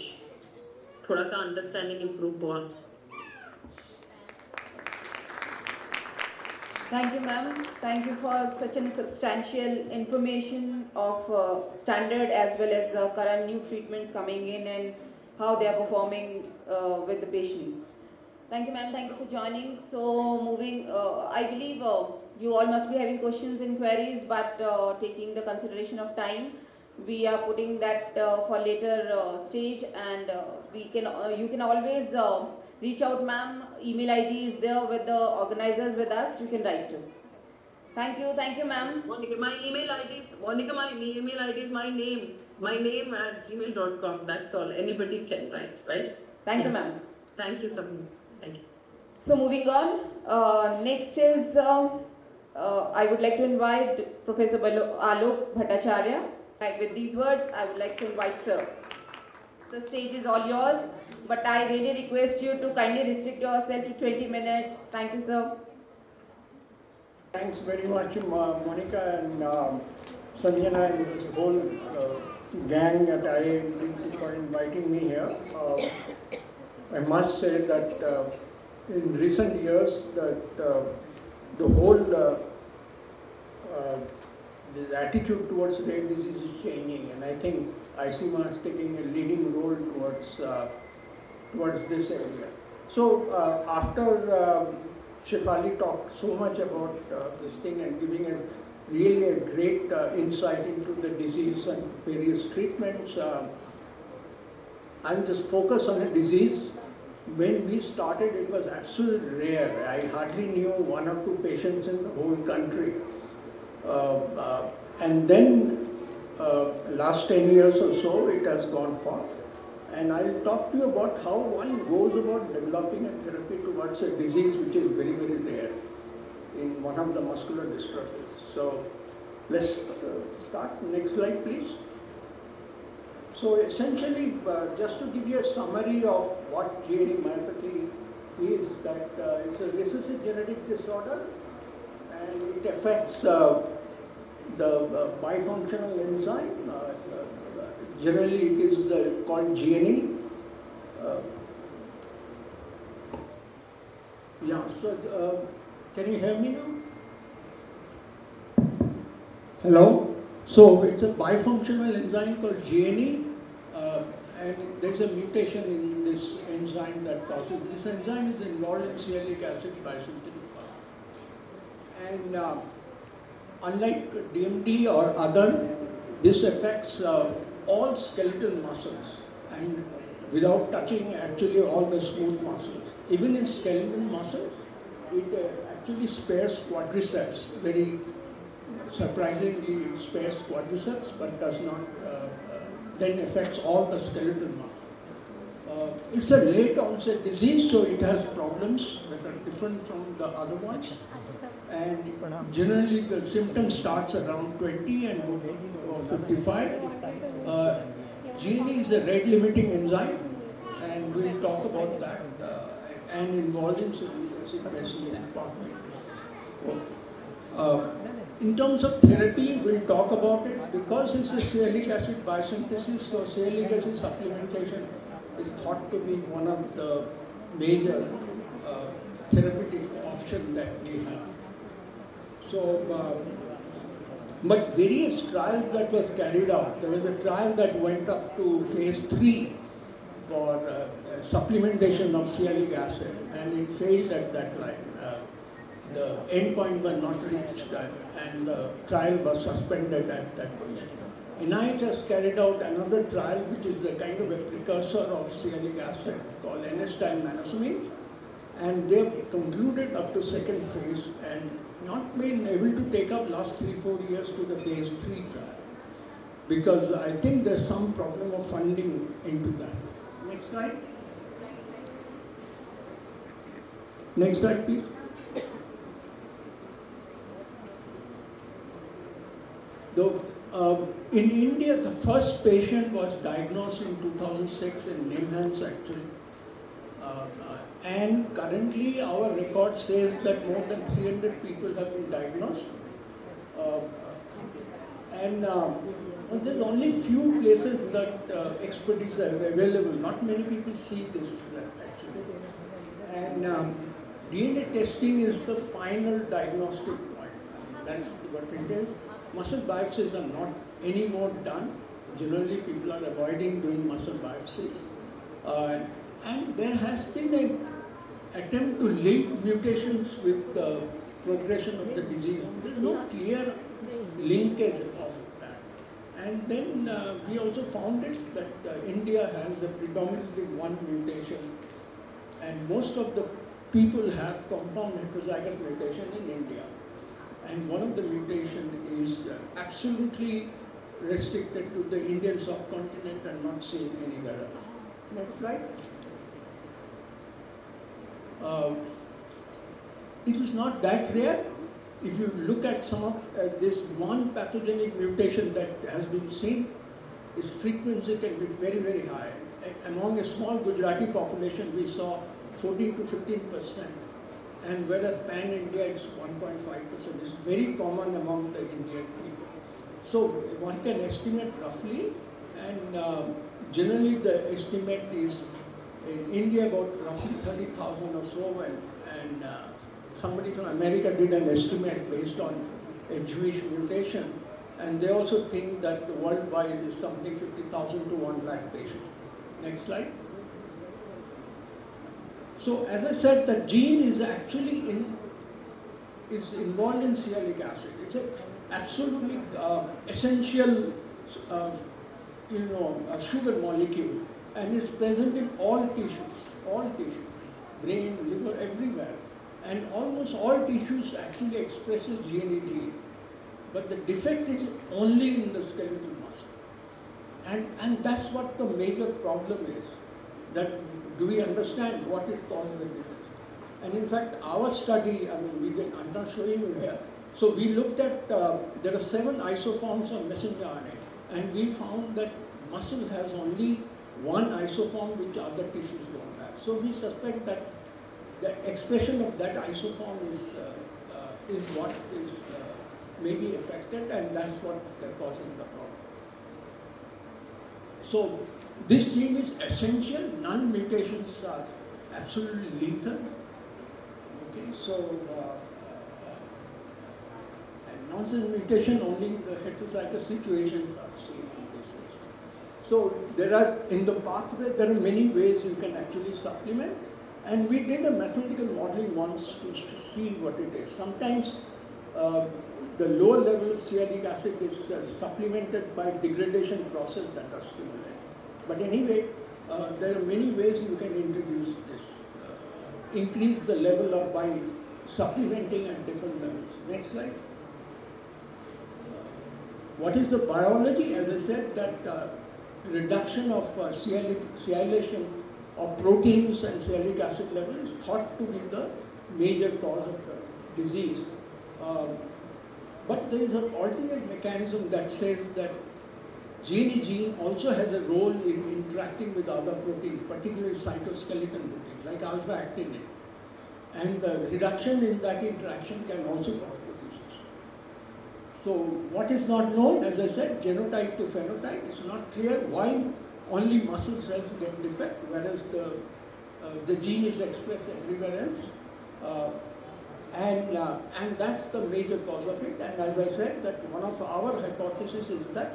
थोड़ा सा understanding improve हुआ। Thank you, ma'am. Thank you for such a substantial information of standard as well as the current new treatments coming in and how they are performing with the patients. Thank you, ma'am. Thank you for joining. So, moving, I believe you all must be having questions and queries, but taking the consideration of time, we are putting that for later stage, and you can always reach out, ma'am. Email ID is there with the organizers with us. You can write to. Thank you, ma'am. Monika, my email ID is my name at gmail.com. That's all. Anybody can write, right? Thank you, ma'am. Thank you, Shamti. Thank you. So moving on, next is I would like to invite Professor Alok Bhattacharya. With these words, I would like to invite sir. The stage is all yours, but I really request you to kindly restrict yourself to 20 minutes. Thank you, sir. Thanks very much, Monika and Sanjana and this whole gang at IAMD for inviting me here. I must say that in recent years that the whole the attitude towards rare disease is changing, and I think ICMR is taking a leading role towards this area. So after Shefali talked so much about this thing and giving really a great insight into the disease and various treatments, I'm just focused on a disease. When we started, it was absolutely rare. I hardly knew 1 or 2 patients in the whole country. And then last 10 years or so, it has gone far. And I'll talk to you about how one goes about developing a therapy towards a disease which is very, very rare in one of the muscular dystrophies. So let's start. Next slide, please. So essentially, just to give you a summary of what GNE myopathy is, that it's a recessive genetic disorder and it affects the bifunctional enzyme. Generally, it is called GNE. So can you hear me now? Hello? So it's a bifunctional enzyme called GNE, and there's a mutation in this enzyme that causes, this enzyme is involved in sialic acid bisulfite. And unlike DMD or other, this affects all skeletal muscles and without touching actually all the smooth muscles. Even in skeletal muscles, it actually spares quadriceps. Very surprisingly, it spares quadriceps but does not then affects all the skeletal muscles. It's a late onset disease, so it has problems that are different from the other ones. And generally the symptom starts around 20 and or 55. GNE is a rate limiting enzyme, and we'll talk about that and involved in department. In terms of therapy, we'll talk about it because it's a sialic acid biosynthesis, so sialic acid supplementation is thought to be one of the major therapeutic options that we have. So, but various trials that was carried out, there was a trial that went up to phase 3 for supplementation of sialic acid, and it failed at that time. The endpoint was not reached, and the trial was suspended at that point. NIH has carried out another trial, which is the kind of a precursor of sialic acid called N-acetyl manazamine, and they concluded up to second phase and not been able to take up last 3-4 years to the phase 3 trial, because I think there's some problem of funding into that. Next slide. Next slide, please. In India, the first patient was diagnosed in 2006 in NIMHANS actually. And currently our record says that more than 300 people have been diagnosed. There's only few places that expertise are available. Not many people see this actually. And DNA testing is the final diagnostic point. That's what it is. Muscle biopsies are not anymore done. Generally, people are avoiding doing muscle biopsies. And there has been an attempt to link mutations with the progression of the disease. There is no clear linkage of that. And then we also found it that India has a predominantly one mutation, and most of the people have compound heterozygous mutation in India. And one of the mutations is absolutely restricted to the Indian subcontinent and not seen anywhere else. Next slide. It is not that rare. If you look at some of this non-pathogenic mutation that has been seen, its frequency can be very, very high. Among a small Gujarati population, we saw 14 to 15%. And whereas pan-India is 1.5%, it's very common among the Indian people. So one can estimate roughly, and generally the estimate is in India about roughly 30,000 or so, and somebody from America did an estimate based on a Jewish mutation, and they also think that worldwide is something 50,000 to 1 lakh patients. Next slide. So as I said, the gene is actually involved in sialic acid. It's an absolutely essential, sugar molecule, and it's present in all tissues, brain, liver, everywhere. And almost all tissues actually expresses GNE gene. But the defect is only in the skeletal muscle. And that's what the major problem is, that do we understand what it caused the disease? And in fact, our study, I'm not showing you here, so we looked at, there are 7 isoforms of messenger RNA, and we found that muscle has only 1 isoform which other tissues don't have. So we suspect that the expression of that isoform is what is maybe affected, and that's what they're causing the problem. So this gene is essential. Non-mutations are absolutely lethal. Okay, so and nonsense mutation only in the heterozygous situations are seen in this case. So there are, in the pathway, there are many ways you can actually supplement, and we did a mathematical modeling once to see what it is. Sometimes the lower level of sialic acid is supplemented by degradation process that are stimulated. But anyway, there are many ways you can introduce this. Increase the level of by supplementing at different levels. Next slide. What is the biology? As I said, that reduction of sialation of proteins and sialic acid level is thought to be the major cause of the disease. But there is an alternate mechanism that says that gene also has a role in interacting with other proteins, particularly cytoskeleton proteins like alpha-actinin. And the reduction in that interaction can also cause diseases. So what is not known, as I said, genotype to phenotype, it's not clear why only muscle cells get defect, whereas the gene is expressed everywhere else. And that's the major cause of it. And as I said, that one of our hypotheses is that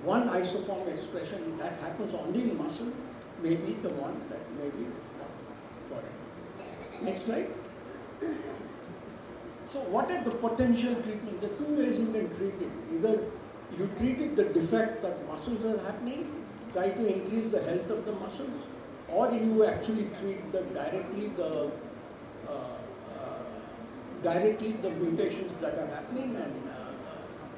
one isoform expression that happens only in muscle may be the one that may be responsible for it. Next slide. So what are the potential treatment? The 2 ways you can treat it. Either you treat it the defect that muscles are happening, try to increase the health of the muscles, or you actually treat directly the mutations that are happening, and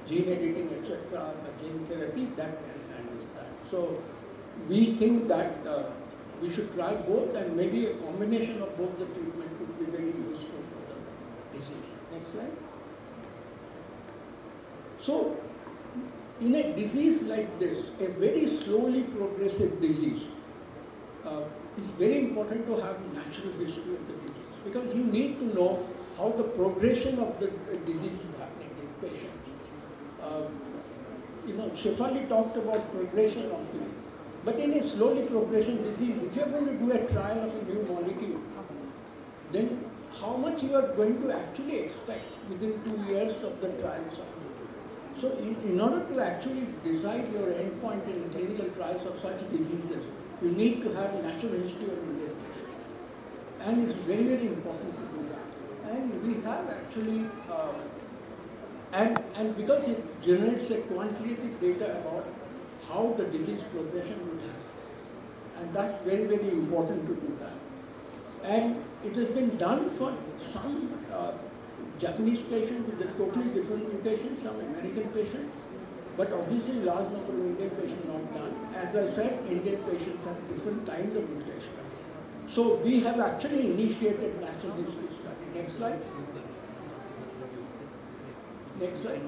gene editing, etc., gene therapy, that handles that. So we think that we should try both, and maybe a combination of both the treatment would be very useful for the disease. Next slide. So in a disease like this, a very slowly progressive disease, it's very important to have natural history of the disease, because you need to know how the progression of the disease is happening in patients. Shefali talked about progression of the, but in a slowly progression disease, if you're going to do a trial of a new molecule, then how much you are going to actually expect within 2 years of the trial cycle. So in order to actually decide your endpoint in clinical trials of such diseases, you need to have a natural history of Indian patients. And it's very, very important to do that. And we have actually, and because it generates a quantitative data about how the disease progression would happen. And that's very, very important to do that. And it has been done for some Japanese patients with a totally different mutation, some American patients, but obviously large number of Indian patients not done. As I said, Indian patients have different kinds of mutations. So we have actually initiated natural history study. Next slide. Next slide.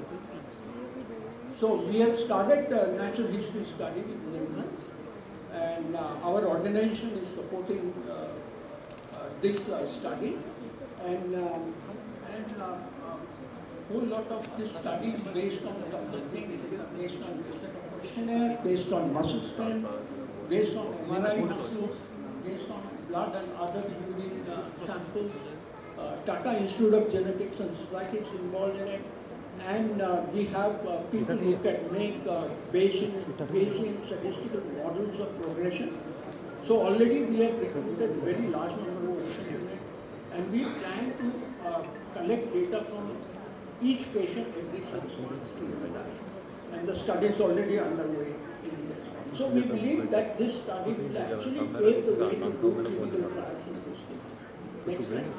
So we have started natural history study with Netherlands, and our organization is supporting this study, and whole lot of this study is based on a couple of things, based on a set of questionnaire, based on muscle strength, based on MRI muscles, based on blood and other urine samples. Tata Institute of Genetics and Society is involved in it, and we have people who can make Bayesian statistical models of progression. So already we have recruited very large number of patients in it, and we plan to collect data from each patient every 6 months to evaluate. And the study is already underway in this. So we believe that this study will actually pave the way to do clinical trials in this case. Next slide.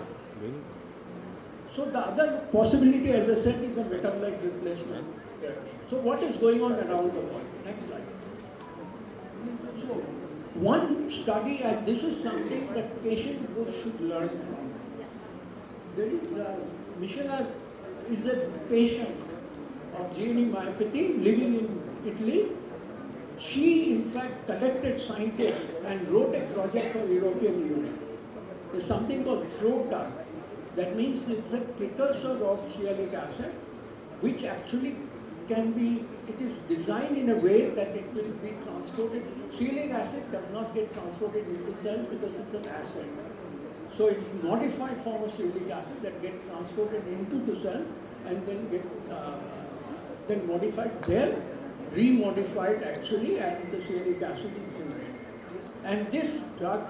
So the other possibility, as I said, is a metabolite replacement therapy. So what is going on around the world? Next slide. So one study, and this is something that patient groups should learn from. There is Michelle is a patient of GNE myopathy living in Italy. She in fact collected scientists and wrote a project for European Union. There's something called PROTAC. That means it's a precursor of sialic acid, which actually can be, it is designed in a way that it will be transported. Sialic acid does not get transported into cells because it's an acid. So it's a modified form of sialic acid that gets transported into the cell and then get then modified there, remodified actually, and the sialic acid is generated. And this drug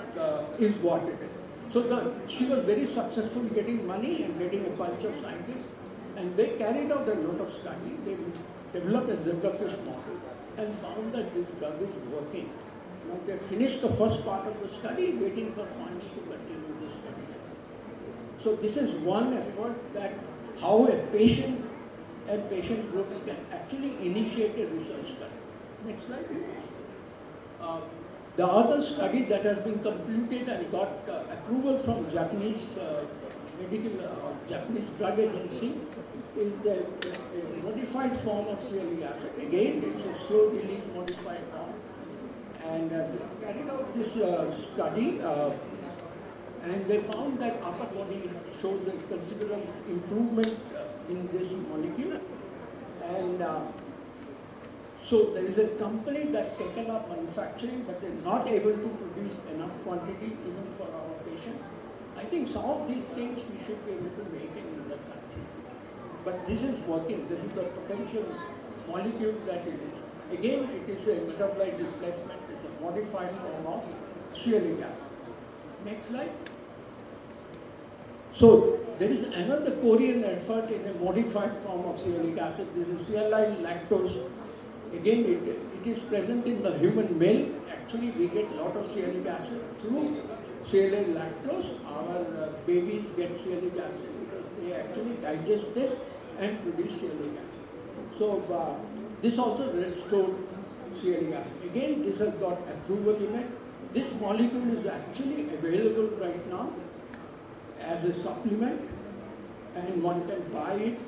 is what it is. So she was very successful getting money and getting a bunch of scientists, and they carried out a lot of study. They developed a zebrafish model and found that this drug is working. Now they finished the first part of the study, waiting for funds to continue the study. So this is one effort that how a patient and patient groups can actually initiate a research study. Next slide. The other study that has been completed and got approval from Japanese Japanese drug agency is the modified form of sialic acid. Again, it's a slow release modified form. And they carried out this study and they found that upper body shows a considerable improvement in this molecule. And so there is a company that taken up manufacturing, but they're not able to produce enough quantity even for our patient. I think some of these things we should be able to make it in the country. But this is working. This is the potential molecule that it is. Again, it is a metabolite replacement. It's a modified form of sialic acid. Next slide. So there is another Korean effort in a modified form of sialic acid. This is sialyl lactose. Again, it is present in the human male. Actually, we get a lot of sialic acid through sialyl lactose. Our babies get sialic acid because they actually digest this and produce sialic acid. So this also restored sialic acid. Again, this has got approval in it. This molecule is actually available right now as a supplement, and one can buy it.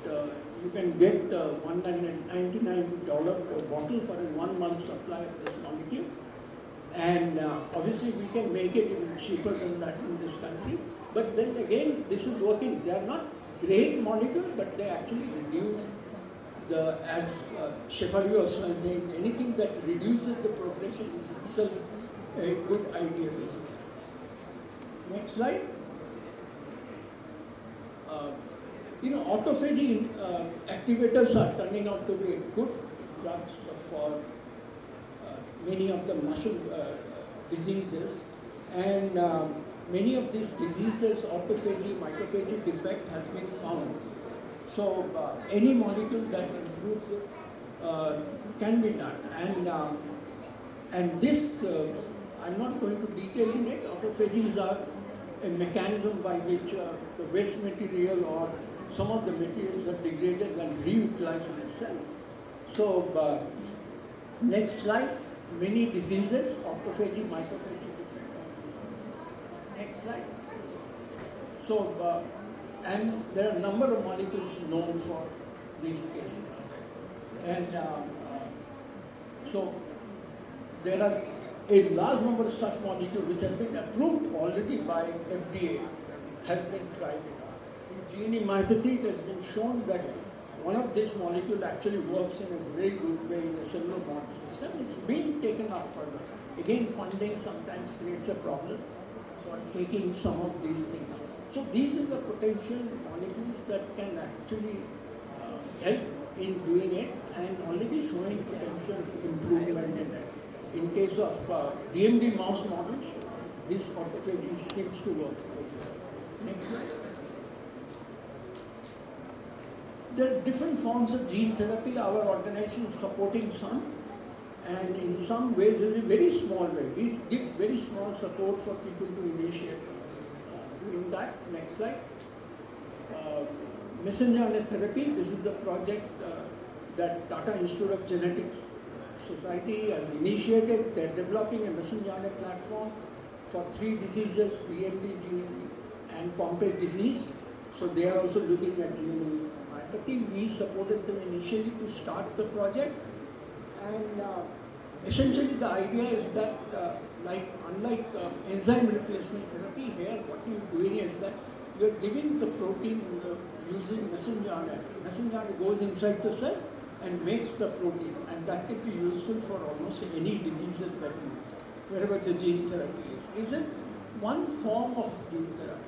You can get $199 per bottle for a 1 month supply of this molecule. And obviously we can make it even cheaper than that in this country. But then again, this is working. They are not great molecules, but they actually reduce the, as Shefali was saying, anything that reduces the progression is itself a good idea. Next slide. Autophagy activators are turning out to be good drugs for many of the muscle diseases, and many of these diseases, autophagy, mitophagy defect has been found. So any molecule that improves it can be done, and this I'm not going to detail in it. Autophagies are a mechanism by which the waste material or some of the materials are degraded and reutilized in the cell. So next slide. Many diseases, autophagy, mitophagy defect. Next slide. So and there are a number of molecules known for these cases, and so there are a large number of such molecules which have been approved already by FDA has been tried. In GNE myopathy, it has been shown that one of these molecules actually works in a very good way in the cellular model system. It's been taken up further. Again, funding sometimes creates a problem for taking some of these things. So these are the potential molecules that can actually help in doing it and already showing potential improvement in it. In case of DMD mouse models, this autophagy seems to work. Next slide. There are different forms of gene therapy. Our organization is supporting some, and in some ways, in a very small way, we give very small support for people to initiate doing that. Next slide. Ms.Sanjana therapy. This is the project that Tata Institute of Genetics society has initiated, they're developing a Ms.Sanjana platform for 3 diseases, PMD, GMD and Pompe disease. So they are also looking at myopathy. We supported them initially to start the project, and essentially the idea is that unlike enzyme replacement therapy, here what you're doing is that you're giving the protein using Ms.Sanjana. Ms.Sanjana goes inside the cell and makes the protein, and that can be useful for almost any diseases that wherever the gene therapy is. Is it one form of gene therapy?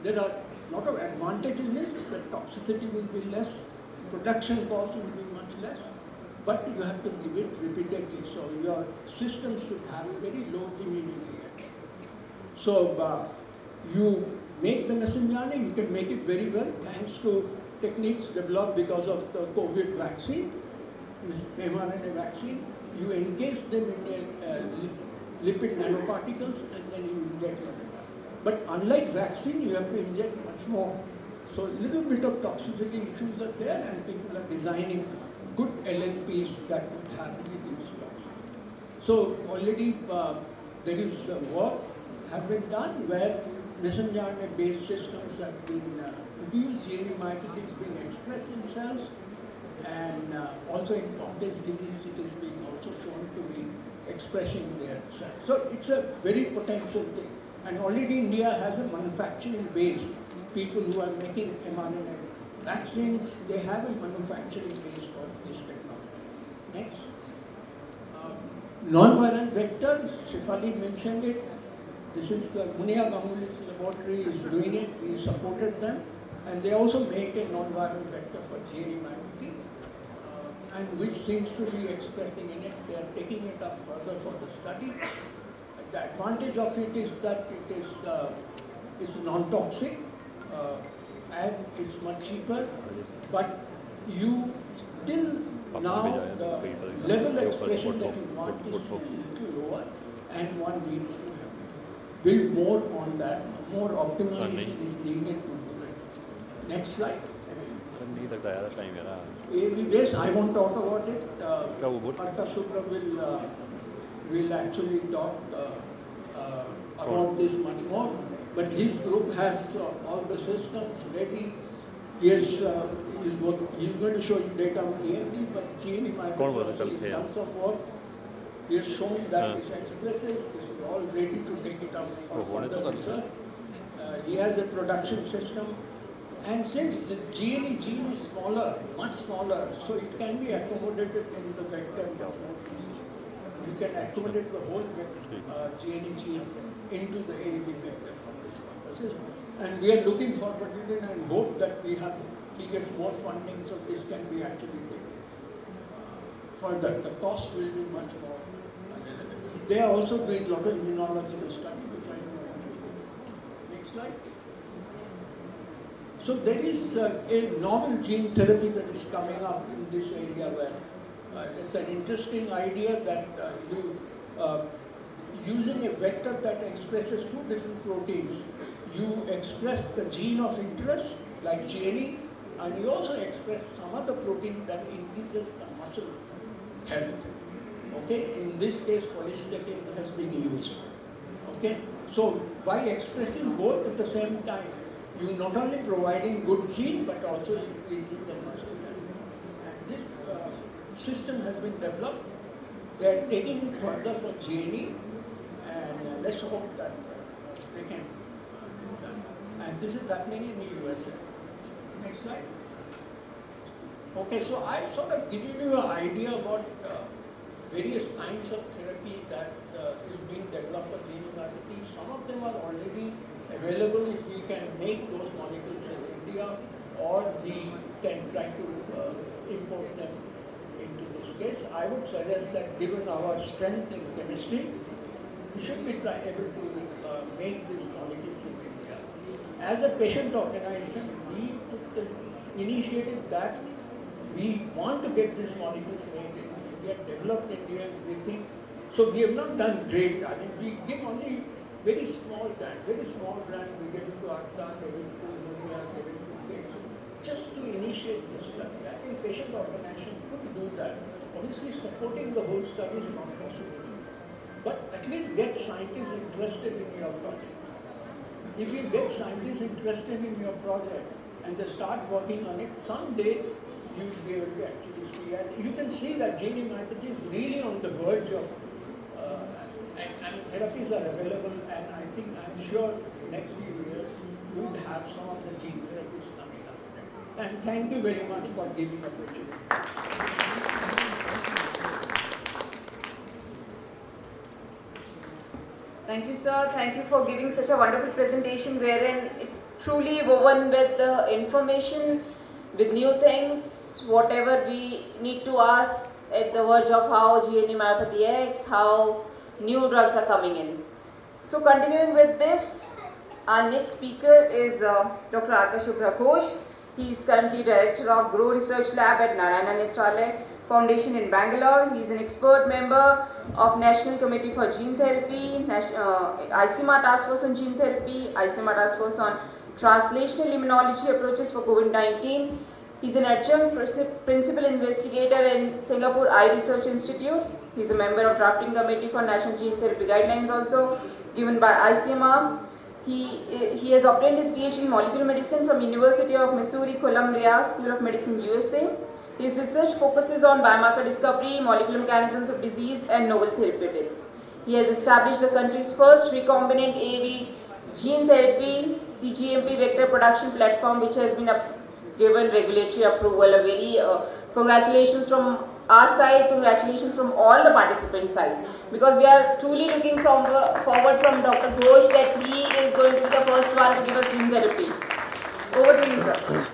There are a lot of advantages in this. The toxicity will be less, production cost will be much less, but you have to give it repeatedly. So your system should have very low immunity. So you make the Ms.Sanjana, you can make it very well thanks to techniques developed because of the COVID vaccine, mRNA vaccine. You encase them in lipid nanoparticles and then you inject it. But unlike vaccine, you have to inject much more. So a little bit of toxicity issues are there, and people are designing good LNPs that would have reduced toxicity. So already there is work have been done where Ms.Sanjana based systems have been produced, GNE myopathy is being expressed in cells, and also in Pompe disease it is being also shown to be expressing their cells. So it's a very potential thing. And already India has a manufacturing base. People who are making mRNA vaccines, they have a manufacturing base for this technology. Next. Non-viral vectors, Shefali mentioned it. This is the Monika Pahuja's laboratory is doing it. We supported them. And they also make a non-viral vector for GNE myopathy, and which seems to be expressing in it. They are taking it up further for the study. The advantage of it is that it is non-toxic and it's much cheaper, but you still now the level expression that you want is a little lower, and one needs to build more on that. More optimization is needed to do it. Next slide. Yes, I won't talk about it. Arta Subra will actually talk about this much more. But his group has all the systems ready. He's going to show you data on AMD, but GNE myopathy has done some work. He has shown that it expresses, it's all ready to take it up for further research. He has a production system. And since the GNE gene is smaller, much smaller, so it can be accommodated in the vector. You can accommodate the whole GNE gene into the AAV vector for this purposes. And we are looking forward to it and hope that he gets more funding so this can be actually taken further. The cost will be much more. They are also doing a lot of immunological study, which I don't know. Next slide. So there is a novel gene therapy that is coming up in this area where it's an interesting idea that using a vector that expresses 2 different proteins, you express the gene of interest like GNE, and you also express some other protein that increases the muscle health. Okay, in this case, polystatin has been used. Okay, so by expressing both at the same time, you not only providing good gene but also increasing the muscle health. And this system has been developed. They are taking it further for GNE, and let's hope that they can do that. And this is happening in the USA. Next slide. Okay, so I sort of given you an idea about various kinds of therapy that is being developed for GNE myopathy. Some of them are already available if we can make those molecules in India, or we can try to import them into this case. I would suggest that given our strength in chemistry, we should be able to make these molecules in India. As a patient organization, we took the initiative that we want to get these molecules made in India, developed in India, we think. So we have not done great. I mean, we give only very small brand, we give it to Arta, give it to Monika, give it to Goyal, just to initiate this study. I think patient organization could do do that. Obviously, supporting the whole study is not possible. But at least get scientists interested in your project. If you get scientists interested in your project and they start working on it, someday you will be able to actually see. And you can see that gene immunotherapy is really on the verge of, and therapies are available, and I'm sure next few years we would have some of the gene therapies coming up. And thank you very much for giving the opportunity. Thank you, sir. Thank you for giving such a wonderful presentation wherein it's truly woven with the information, with new things, whatever we need to ask at the verge of how GNE myopathy acts, how new drugs are coming in. So continuing with this, our next speaker is Dr. Akash Ghosh. He is currently Director of Grow Research Lab at Narayana Netralaya Foundation in Bangalore. He is an expert member of National Committee for Gene Therapy, ICMR Task Force on Gene Therapy, ICMR Task Force on Translational Immunology Approaches for COVID-19. He is an adjunct principal investigator in Singapore Eye Research Institute. He is a member of Drafting Committee for National Gene Therapy Guidelines also given by ICMR. He has obtained his PhD in molecular medicine from University of Missouri Columbia School of Medicine, USA. His research focuses on biomarker discovery, molecular mechanisms of disease, and novel therapeutics. He has established the country's first recombinant AAV gene therapy CGMP vector production platform, which has been given regulatory approval. A very congratulations from our side, congratulations from all the participant sides, because we are truly looking forward from Dr. Ghosh that he is going to be the first one to give us gene therapy. Over to you, sir.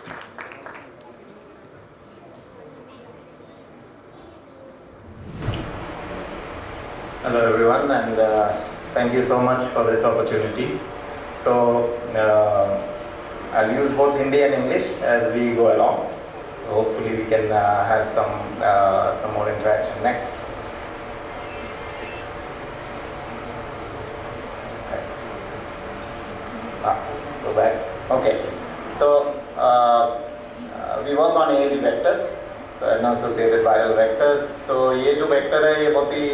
Hello everyone, and thank you so much for this opportunity. So I'll use both Hindi and English as we go along. So hopefully we can have some more interaction next. Go back. Okay. So we work on AAV vectors, associated viral vectors. तो ये जो vector है ये बहुत ही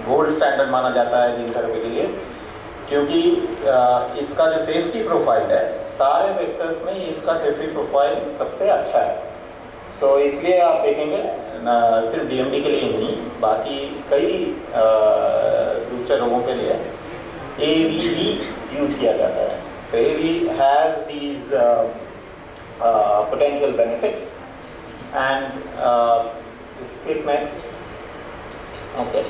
gold standard माना जाता है gene therapy के लिए, क्योंकि इसका जो सेफ्टी प्रोफाइल है सारे वेक्टर्स में इसका सेफ्टी प्रोफाइल सबसे अच्छा है. सो इसलिए आप देखेंगे सिर्फ DMD के लिए नहीं, बाकी कई दूसरे रोगों के लिए AAV भी यूज़ किया जाता है. सो AAV has these potential benefits, and click next. Okay.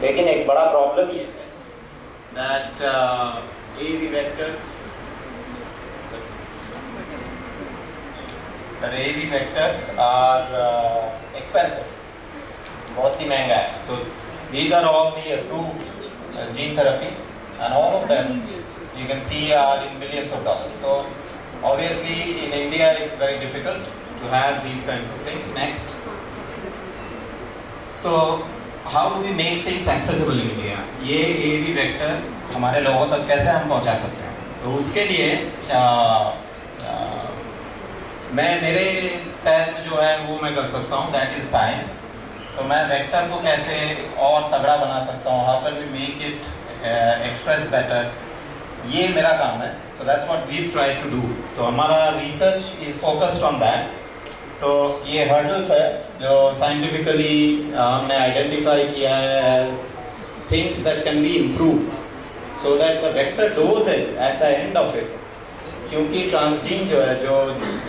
लेकिन एक बड़ा प्रॉब्लम ये है that AAV vectors are expensive. बहुत ही महंगा है. So these are all the approved gene therapies, and all of them you can see are in millions of dollars. So obviously in India it's very difficult to have these kinds of things. Next. So how do we make things accessible in India? ये AAV vector हमारे लोगों तक कैसे हम पहुंचा सकते हैं? तो उसके लिए मैं मेरे तहत में जो है वो मैं कर सकता हूँ, दैट इज साइंस. तो मैं वेक्टर को कैसे और तगड़ा बना सकता हूँ, how can we make it express better, ये मेरा काम है. So that's what we try to do. तो हमारा research is focused on that. तो ये हर्डल्स है जो साइंटिफिकली हमने आइडेंटिफाई किया है as things that can be improved so that the vector doses at the end of it, क्योंकि ट्रांसजीन जो है, जो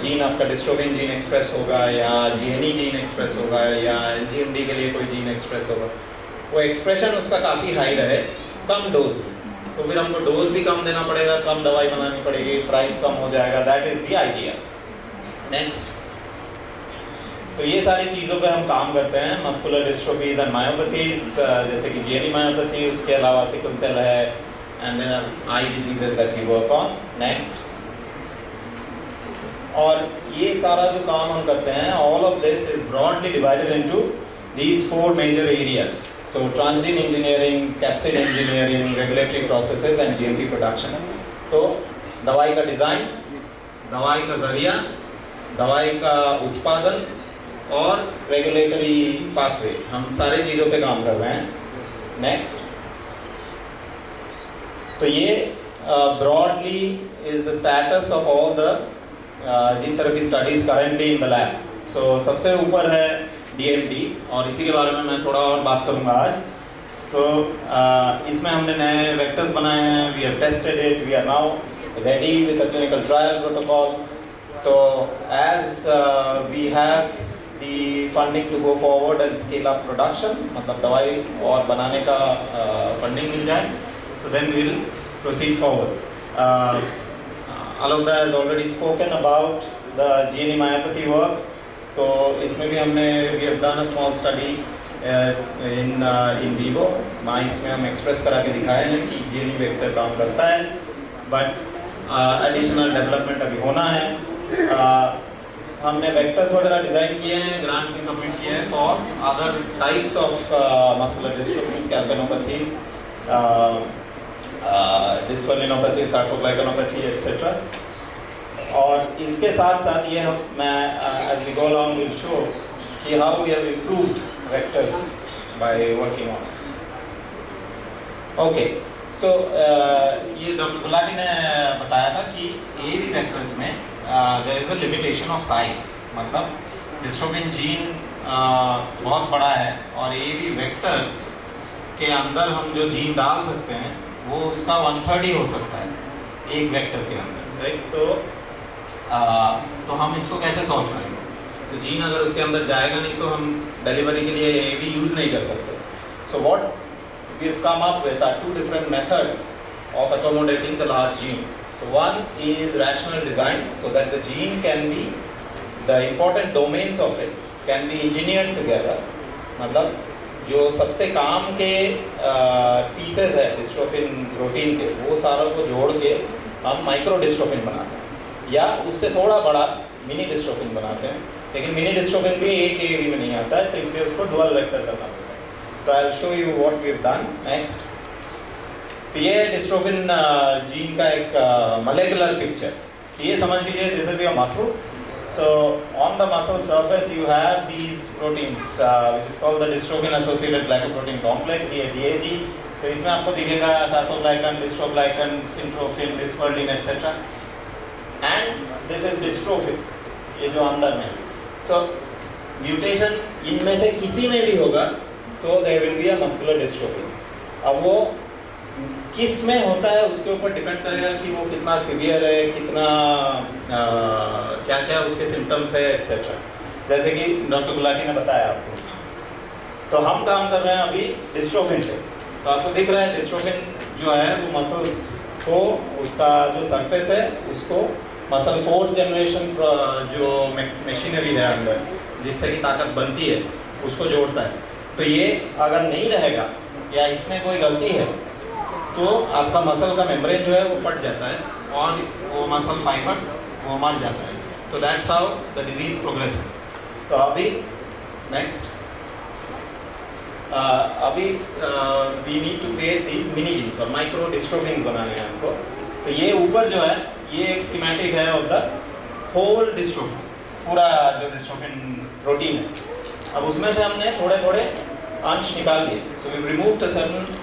जीन आपका डिस्ट्रोफिन जीन एक्सप्रेस होगा या GNE जीन एक्सप्रेस होगा या LGMD के लिए कोई जीन एक्सप्रेस होगा, वो एक्सप्रेशन उसका काफ़ी हाई रहे कम डोज. तो फिर हमको डोज भी कम देना पड़ेगा, कम दवाई बनानी पड़ेगी, प्राइस कम हो जाएगा. That is the idea. Next. तो ये सारी चीज़ों पे हम काम करते हैं. मस्कुलर डिस्ट्रोफीज एंड मायोपैथीज, जैसे कि GNE मायोपैथी, उसके अलावा सिकल सेल है, and then I diseases that we work on. Next. और ये सारा जो काम हम करते हैं, all of this is broadly divided into these 4 major areas. So transgene engineering, capsid engineering, regulatory processes and GMP production. तो दवाई का डिज़ाइन, दवाई का जरिया दवाई का उत्पादन और रेगुलेटरी पाथवे, हम सारे चीज़ों पे काम कर रहे हैं। नेक्स्ट, तो ये broadly is the status of all the gene therapy studies currently in the lab. So सबसे ऊपर है DMD और इसी के बारे में मैं थोड़ा और बात करूँगा आज। तो इसमें हमने नए वेक्टर्स बनाए हैं, we have tested it, we are now ready with the clinical trial protocol. तो as we have the funding to go forward and scale up production, मतलब दवाई और बनाने का फंडिंग मिल जाए, तो then we will proceed forward. Alokda has already spoken about the GNE myopathy work. तो इसमें भी हमने we have done a small study in vivo mice में हम एक्सप्रेस करा के दिखाए हैं कि GNE वेक्टर काम करता है, बट एडिशनल डेवलपमेंट अभी होना है। हमने वेक्टर्स वगैरह डिज़ाइन किए हैं, ग्रांट भी सबमिट किए हैं for other types of muscular dystrophies, calpainopathies, dysferlinopathy, sarcoglycanopathy etcetera. और इसके साथ साथ ये मैं as we go along will show कि how we have improved vectors by working on. Okay, so ये डॉक्टर गुलाटी ने बताया था कि AAV वेक्टर्स में there is a limitation of size, मतलब डिस्ट्रोफिन जीन बहुत बड़ा है और AAV वेक्टर के अंदर हम जो जीन डाल सकते हैं वो उसका 1/3 ही हो सकता है एक वेक्टर के अंदर, राइट। तो हम इसको कैसे सॉल्व करेंगे? तो जीन अगर उसके अंदर जाएगा नहीं तो हम डिलीवरी के लिए AAV यूज़ नहीं कर सकते। So what we have come up with are 2 different methods of accommodating the large gene. So one is rational design, so that the gene can be, the important domains of it can be engineered together, मतलब जो सबसे काम के pieces है dystrophin protein के, वो सारों को जोड़ के हम माइक्रो डिस्ट्रोफिन बनाते हैं, या उससे थोड़ा बड़ा मिनी डिस्ट्रोफिन बनाते हैं। लेकिन मिनी डिस्ट्रोफिन भी एक AAV में नहीं आता है, तो इसलिए उसको डुअल वेक्टर करना पड़ता है। तो I will show you what we have done next. तो ये डिस्ट्रोफिन जीन का एक मोलेकुलर पिक्चर, ये समझ लीजिए this is your muscle. So on the muscle surface you have these proteins which is called the dystrophin associated glycoprotein complex, ये DAG। तो इसमें आपको दिखेगा sarcoglycan, dystroglycan, syntrophin, dysferlin etcetera, and this is dystrophin, ये जो अंदर में। सो mutation इनमें से किसी में भी होगा तो there will be a muscular dystrophy. अब वो किस में होता है उसके ऊपर डिपेंड करेगा कि वो कितना सीवियर है, कितना क्या क्या उसके सिम्टम्स है एक्सेट्रा, जैसे कि डॉक्टर गुलाटी ने बताया आपको। तो हम काम कर रहे हैं अभी डिस्ट्रोफिन पे। तो आपको दिख रहा है डिस्ट्रोफिन जो है वो मसल्स को, उसका जो सरफेस है उसको मसल फोर्स जनरेशन जो मशीनरी है अंदर जिससे कि ताकत बनती है उसको जोड़ता है। तो ये अगर नहीं रहेगा या इसमें कोई गलती है तो आपका मसल का मेम्ब्रेन जो है वो फट जाता है और वो मसल फाइबर वो मर जाता है। तो that's how the disease progresses. तो अभी नेक्स्ट, अभी we need to create these mini jeans और माइक्रो डिस्ट्रोफिन्स बनाने हैं हमको। तो ये ऊपर जो है ये एक स्कीमेटिक है ऑफ द होल डिस्ट्रोफिन, पूरा जो डिस्ट्रोफिन प्रोटीन है। अब उसमें से हमने थोड़े थोड़े अंश निकाल दिए। So we removed a certain,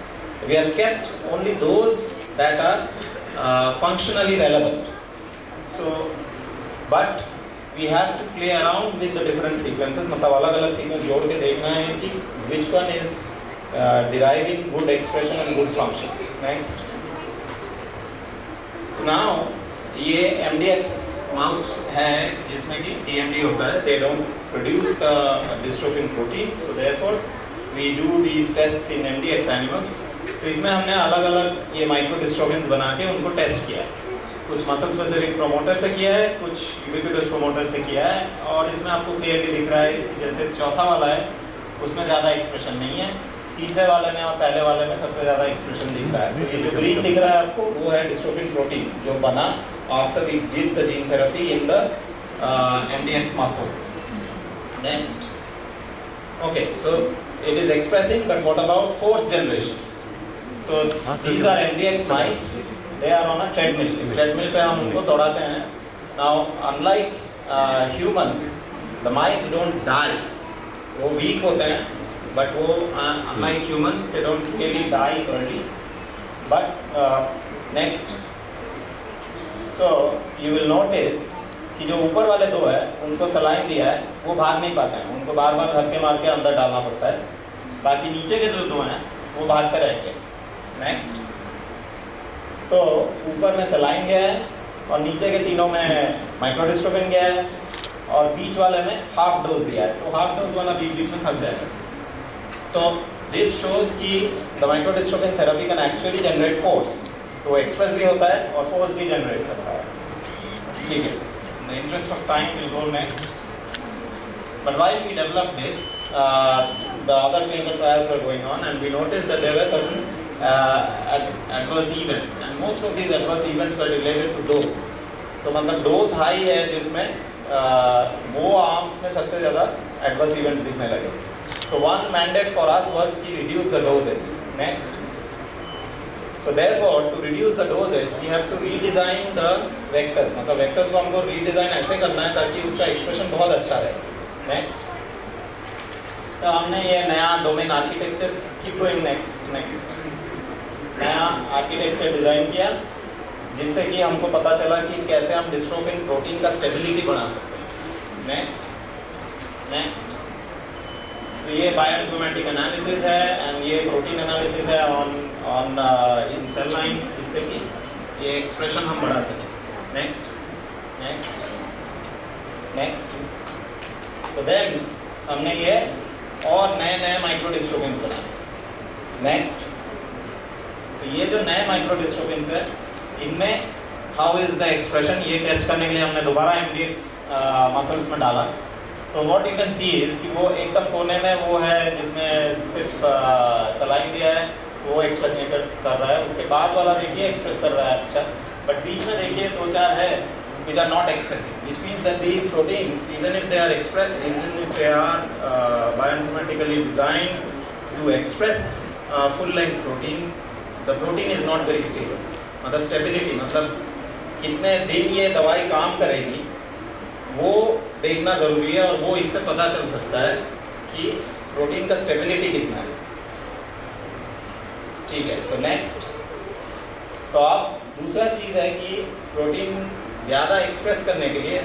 we have kept only those that are functionally relevant. So but we have to play around with the different sequences, मतलब अलग अलग सीक्वेंस जोड़ के देखना है कि which one is deriving good expression and good function. Next, now ये MDX mouse है जिसमें कि DMD होता है, they don't produce the dystrophin protein, so therefore we do these tests in MDX animals. तो इसमें हमने अलग अलग ये माइक्रो डिस्ट्रोफिन्स बना के उनको टेस्ट किया है। कुछ मसल स्पेसिफिक प्रोमोटर से किया है, कुछ यूबिक्विटस प्रोमोटर से किया है, और इसमें आपको क्लियरली दिख रहा है जैसे चौथा वाला है उसमें ज़्यादा एक्सप्रेशन नहीं है, तीसरे वाले में और पहले वाले में सबसे ज़्यादा एक्सप्रेशन दिख रहा है। तो ये जो ग्रीन दिख रहा है आपको वो है डिस्ट्रोफिन प्रोटीन जो बना after we give the gene therapy in the MDX muscle. Next, okay, so it is expressing, but what about fourth generation? तो these are MDX mice, they are on a treadmill. Treadmill पे हम उनको दौड़ाते हैं। Now unlike humans, the mice don't die. वो weak होते हैं, but वो unlike humans, they don't really die early. But next, so you will notice कि जो ऊपर वाले दो है उनको सलाइन दिया है, वो भाग नहीं पाते हैं, उनको बार बार धक्के मार के अंदर डालना पड़ता है. बाकी नीचे के जो दो हैं वो भागते रहेंगे. नेक्स्ट, तो ऊपर में सलाइन गया है और नीचे के तीनों में माइक्रोडिस्ट्रोफिन गया है और बीच वाले में हाफ डोज दिया है, तो हाफ डोज वाला बीच बीच में थक जाएगा. तो दिस शोज कि the microdystrophin therapy can actually generate force, तो एक्सप्रेस भी होता है और फोर्स भी जनरेट करता है. ठीक है, in the interest of time we'll go next. But while we developed this, the other clinical trials were going on and we noticed that there were certain adverse events and most of these adverse events were related to dose. तो मतलब dose high है जिसमें वो arms में सबसे ज़्यादा adverse events दिखने लगे. तो one mandate for us was कि reduce the dosages. Next, so therefore to reduce the dosage we have to redesign the vectors. मतलब vectors को हमको redesign ऐसे करना है ताकि उसका एक्सप्रेशन बहुत अच्छा रहे. नेक्स्ट, तो हमने ये नया domain architecture keep going next नया आर्किटेक्चर डिज़ाइन किया जिससे कि हमको पता चला कि कैसे हम डिस्ट्रोफिन प्रोटीन का स्टेबिलिटी बढ़ा सकते हैं. नेक्स्ट, तो ये बायोइन्फॉर्मेटिक एनालिसिस है एंड ये प्रोटीन एनालिसिस है ऑन इन सेल लाइंस जिससे कि ये एक्सप्रेशन हम बढ़ा सकें. नेक्स्ट, तो देन हमने ये और नए माइक्रोडिस्ट्रोफिन्स बनाए. नेक्स्ट, तो ये जो नए माइक्रोडिस्ट्रोफिन्स है इनमें हाउ इज द एक्सप्रेशन, ये टेस्ट करने के लिए हमने दोबारा MDX मसल्स में डाला. तो what you can see is कि वो एकदम कोने में वो है जिसमें सिर्फ सलाइन दिया है, तो वो एक्सप्रेस नहीं कर रहा है. उसके बाद वाला देखिए एक्सप्रेस कर रहा है अच्छा, बट बीच में देखिए दो चार है which are not expressing, which means that these proteins, even if they are expressed, even if they are bioinformatically designed to express full length protein, the protein is not very stable. मतलब stability, मतलब कितने दिन ये दवाई काम करेगी वो देखना ज़रूरी है और वो इससे पता चल सकता है कि प्रोटीन का स्टेबिलिटी कितना है. ठीक है, सो नेक्स्ट, तो अब दूसरा चीज़ है कि प्रोटीन ज़्यादा एक्सप्रेस करने के लिए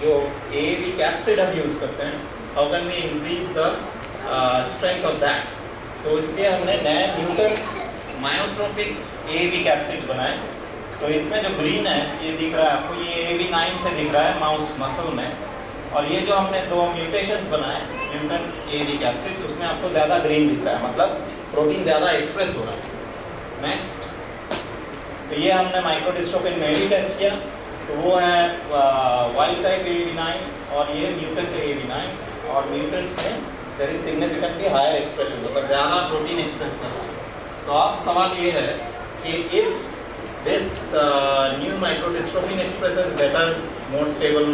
जो AAV कैप्सिड हम यूज़ करते हैं, how can we increase the strength of that. तो इसलिए हमने नए म्यूटेंट मायोट्रोपिक AAV कैप्सिड्स बनाए. तो इसमें जो ग्रीन है ये दिख रहा है आपको, ये AAV9 से दिख रहा है माउस मसल में, और ये जो हमने दो म्यूटेशंस बनाए म्यूटेंट AAV कैप्सिड्स उसमें आपको ज़्यादा ग्रीन दिख रहा है, मतलब प्रोटीन ज़्यादा एक्सप्रेस हो रहा है. नेक्स्ट, तो ये हमने माइक्रोडिस्ट्रोफिन में भी टेस्ट किया, तो वो है वाइल्ड टाइप AAV9 और ये म्यूटेंट AAV9, और म्यूटेंट्स में there is significantly higher expression, मतलब ज़्यादा प्रोटीन एक्सप्रेस कर रहा है. तो अब सवाल ये है कि if this new microdystrophin expresses better, more stable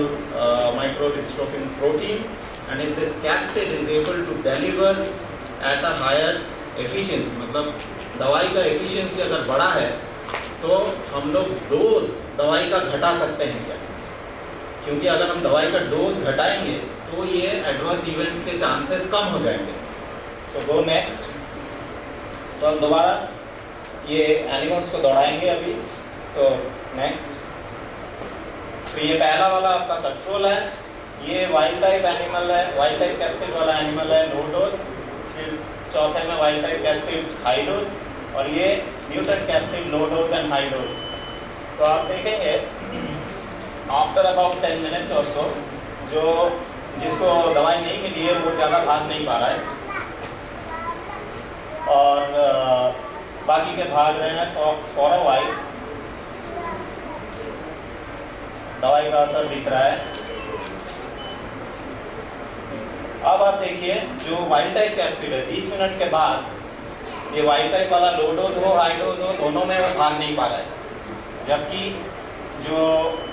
microdystrophin protein, and if this capsid is able to deliver at a higher efficiency, मतलब दवाई का efficiency अगर बड़ा है तो हम लोग डोज दवाई का घटा सकते हैं क्या? क्योंकि अगर हम दवाई का डोज घटाएंगे तो ये एडवर्स इवेंट्स के चांसेस कम हो जाएंगे. सो गो नेक्स्ट. तो हम दोबारा ये एनिमल्स को दौड़ाएंगे अभी. तो नेक्स्ट, तो ये पहला वाला आपका कंट्रोल है, ये वाइल्ड टाइप एनिमल है, वाइल्ड टाइप कैप्सिड वाला एनिमल है लो डोज. फिर चौथे में wild type capsid high dose, और ये mutant capsid low dose and high dose. तो आप देखेंगे आफ्टर अबाउट 10 मिनट्स और सो जो जिसको दवाई नहीं मिली है वो ज़्यादा भाग नहीं पा रहा है, और बाकी के भाग रहे हैं फॉर अ वाइल. दवाई का असर दिख रहा है. अब आप देखिए जो वाइल्ड टाइप कैप्सिड है 20 मिनट के बाद ये वाइल्ड टाइप वाला लो डोज हो हाई डोज हो दोनों में वो भाग नहीं पा रहा है, जबकि जो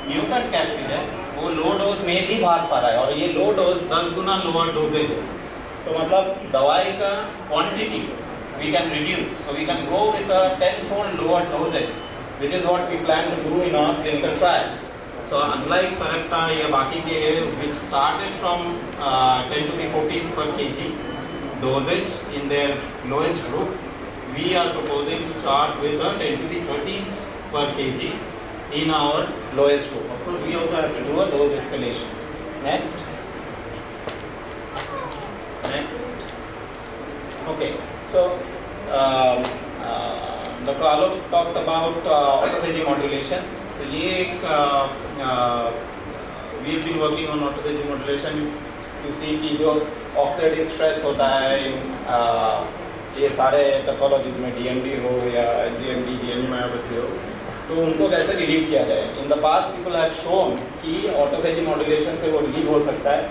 म्यूटेंट कैप्सिड है वो लो डोज में भी भाग पा रहा है, और ये लो डोज 10 गुना लोअर डोजेज है. तो मतलब दवाई का quantity we can reduce, so we can go with a 10-fold lower dosage, which is what we plan to do in our clinical trial. So unlike Sarepta या बाकी के which started from 10 to the 14th per kg dosage in their lowest group, we are proposing to start with a 10 to the 13th per kg in our lowest group. Of course, we also have to do a dose escalation. Next. Okay. So Dr. Alok talked about autophagy modulation. So we have been working on autophagy modulation. You see कि जो oxidative stress होता है ये सारे pathologies में DMD हो या GMD, GNE myopathy हो, तो उनको कैसे रिलीव किया जाए. In the past people have shown कि ऑटोफेजी मॉड्यूलेशन से वो रिलीव हो सकता है.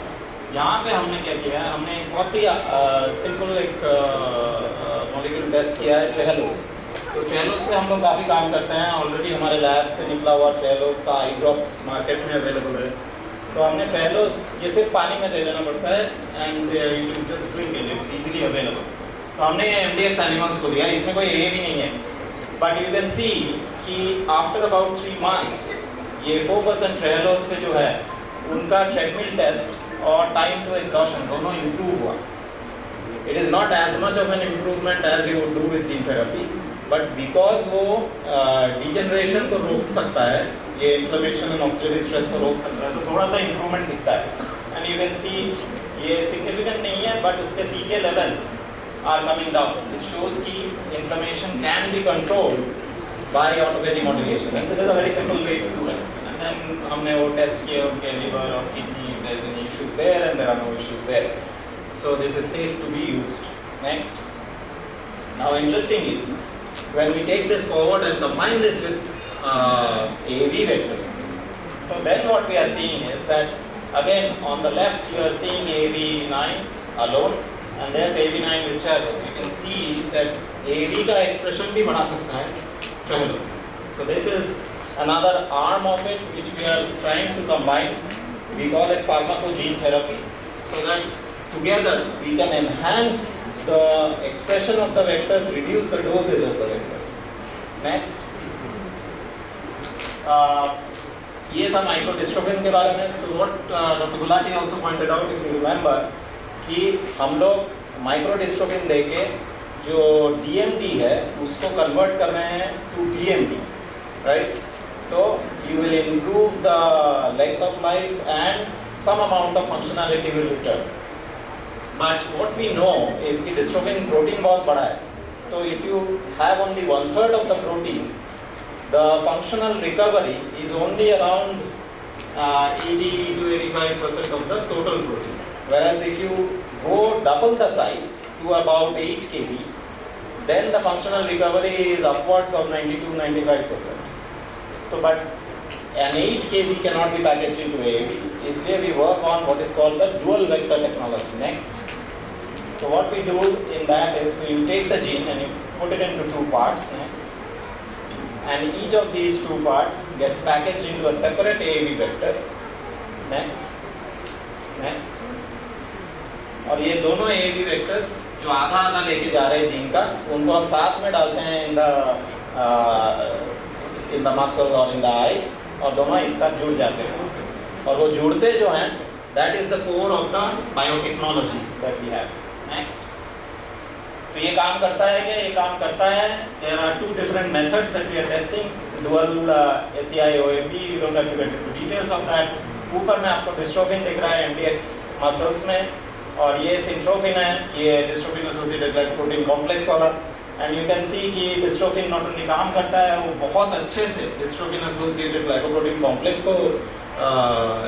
यहाँ पे हमने क्या किया है, हमने बहुत ही सिंपल एक मॉलिक्यूल टेस्ट किया है ट्रेहेलोस. तो ट्रेहेलोस पे हम लोग काफ़ी काम करते हैं. ऑलरेडी हमारे लैब से निकला हुआ ट्रेहेलोस का आई ड्रॉप्स मार्केट में अवेलेबल है. तो हमने ट्रेहेलोस ये सिर्फ पानी में दे देना पड़ता है and you can just drink it, it's easily available. तो हमने MDX एनिमल्स को दिया, इसमें कोई ए भी नहीं है. बट यू कैन सी कि आफ्टर अबाउट 3 months ये 4% ट्रेहेलोस पे जो है उनका ट्रेडमिल टेस्ट और टाइम टू एग्जॉशन दोनों इम्प्रूव हुआ. It is not as much of an improvement as you would do with gene therapy, but because वो डिजेनरेशन को रोक सकता है, ये इन्फ्लेमेशन एंड ऑक्सीडेटिव स्ट्रेस को रोक सकता है, तो थोड़ा सा इम्प्रूवमेंट दिखता है. एंड यू कैन सी ये सिग्निफिकेंट नहीं है बट उसके CK levels are coming down, which shows कि inflammation can be controlled by autophagy modulation. And this is a very simple way to do it. And then हमने वो test किया उनके liver और kidney, if there's any issues there, and there are no issues there. So this is safe to be used. Next. Now interestingly, when we take this forward and combine this with AAV vectors, so then what we are seeing is that again on the left you are seeing AAV9 alone. And there's AAV9 with Travelos. You can see that AAV का expression भी बढ़ा सकता है Travelos. So this is another arm of it which we are trying to combine. We call it pharmacogene therapy, so that together we can enhance the expression of the vectors, reduce the dosage of the vectors. Next. ये था microdystrophin के बारे में. So what Dr. Gulati also pointed out, if you remember, कि हम लोग माइक्रोडिस्ट्रोफिन देके जो DMD है उसको कन्वर्ट कर रहे हैं टू DMD, राइट. तो you will improve the length of life and some amount of functionality will return. But what we know is कि डिस्ट्रोफिन प्रोटीन बहुत बड़ा है, तो if you have only 1/3 of the protein, the functional recovery is only around 80 to 85% of the total protein. Whereas if you go double the size to about 8 kb, then the functional recovery is upwards of 90 to 95%. So, but an 8 kb cannot be packaged into AAV. इसलिए we work on what is called the dual vector technology. Next. So what we do in that is you take the gene and you put it into 2 parts. Next. And each of these 2 parts gets packaged into a separate AAV vector. Next. Next. और ये दोनों AAV vectors जो आधा आधा लेके जा रहे हैं जीन का, उनको हम साथ में डालते हैं इन द मसल और इन द आई, और दोनों एक साथ जुड़ जाते हैं. और वो जुड़ते जो हैं, that is the core of the biotechnology that we have. Next. तो ये काम करता है क्या? ये काम करता है. There are 2 different methods that we are testing. Dual SEI-OAP, you don't have to get into details of that. ऊपर में आपको डिस्ट्रोफिन दिख रहा है MDX मसल्स में, और ये सिंट्रोफिन है, ये डिस्ट्रोफिन एसोसिएटेड ग्लाइकोप्रोटीन कॉम्प्लेक्स वाला. एंड यू कैन सी कि डिस्ट्रोफिन नॉट ओनली काम करता है, वो बहुत अच्छे से डिस्ट्रोफिन एसोसिएटेड ग्लाइकोप्रोटीन कॉम्प्लेक्स को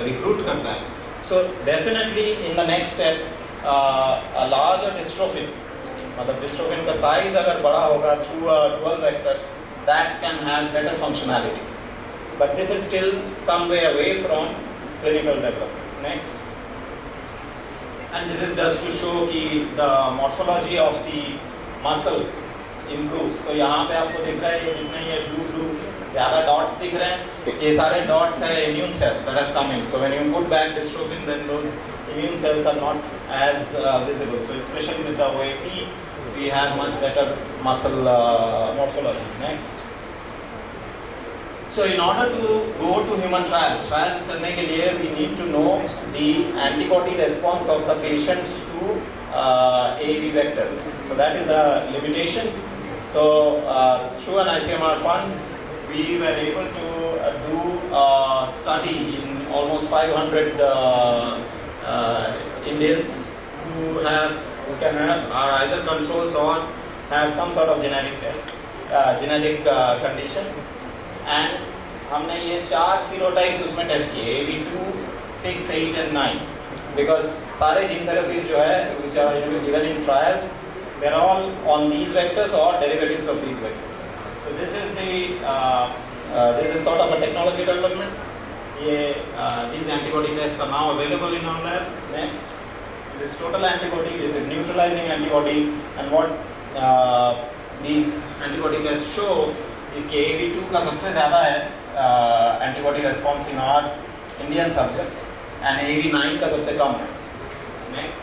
रिक्रूट करता है. So definitely in the next step a larger dystrophin, मतलब डिस्ट्रोफिन का साइज अगर बड़ा होगा through a dual vector, that can have better functionality. But this is still some way away from clinical development. Next. And this is just to show कि the morphology of the muscle improves. तो यहाँ पे आपको दिख रहा है, ये जितने ये blue ज़्यादा dots दिख रहे हैं, ये सारे dots हैं immune cells that have come in. So when you put back dystrophin, then those immune cells are not as visible. So especially with the OAP, we have much better muscle morphology. Next. So in order to go to human trials करने के लिए we need to know the antibody response of the patients to AAV vectors. So that is a limitation. So through an ICMR fund, we were able to do a study in almost 500 Indians who can have are either controls or have some sort of genetic condition. And हमने ये 4 serotypes उसमें test किए AV2, 6, 8 and 9 because सारे gene therapies जो है which are given in trials they are all on these vectors or derivatives of these vectors. So this is this is sort of a technology development. These antibody tests are now available in our lab. Next, this is total antibody, this is neutralizing antibody, and what these antibody tests show is कि AV2 का सबसे ज़्यादा है antibody response in our Indian subjects and AV9 का सबसे कम है. Next.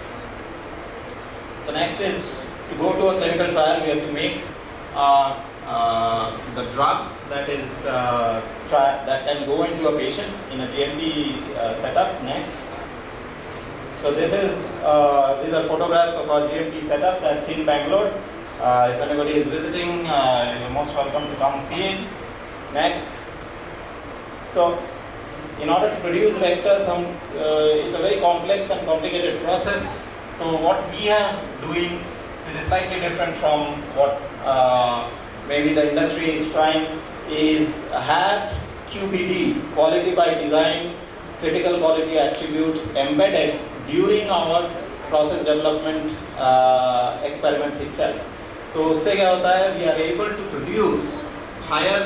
So next is to go to a clinical trial we have to make the drug that is that can go into a patient in a GMP setup. Next. So this is these are photographs of our GMP setup that's in Bangalore. If anybody is visiting, you're most welcome to come see it. Next. So, in order to produce vectors, it's a very complex and complicated process. So, what we are doing is slightly different from what maybe the industry is trying, is have QBD, quality by design, critical quality attributes embedded during our process development experiments itself. तो उससे क्या होता है we are able to produce higher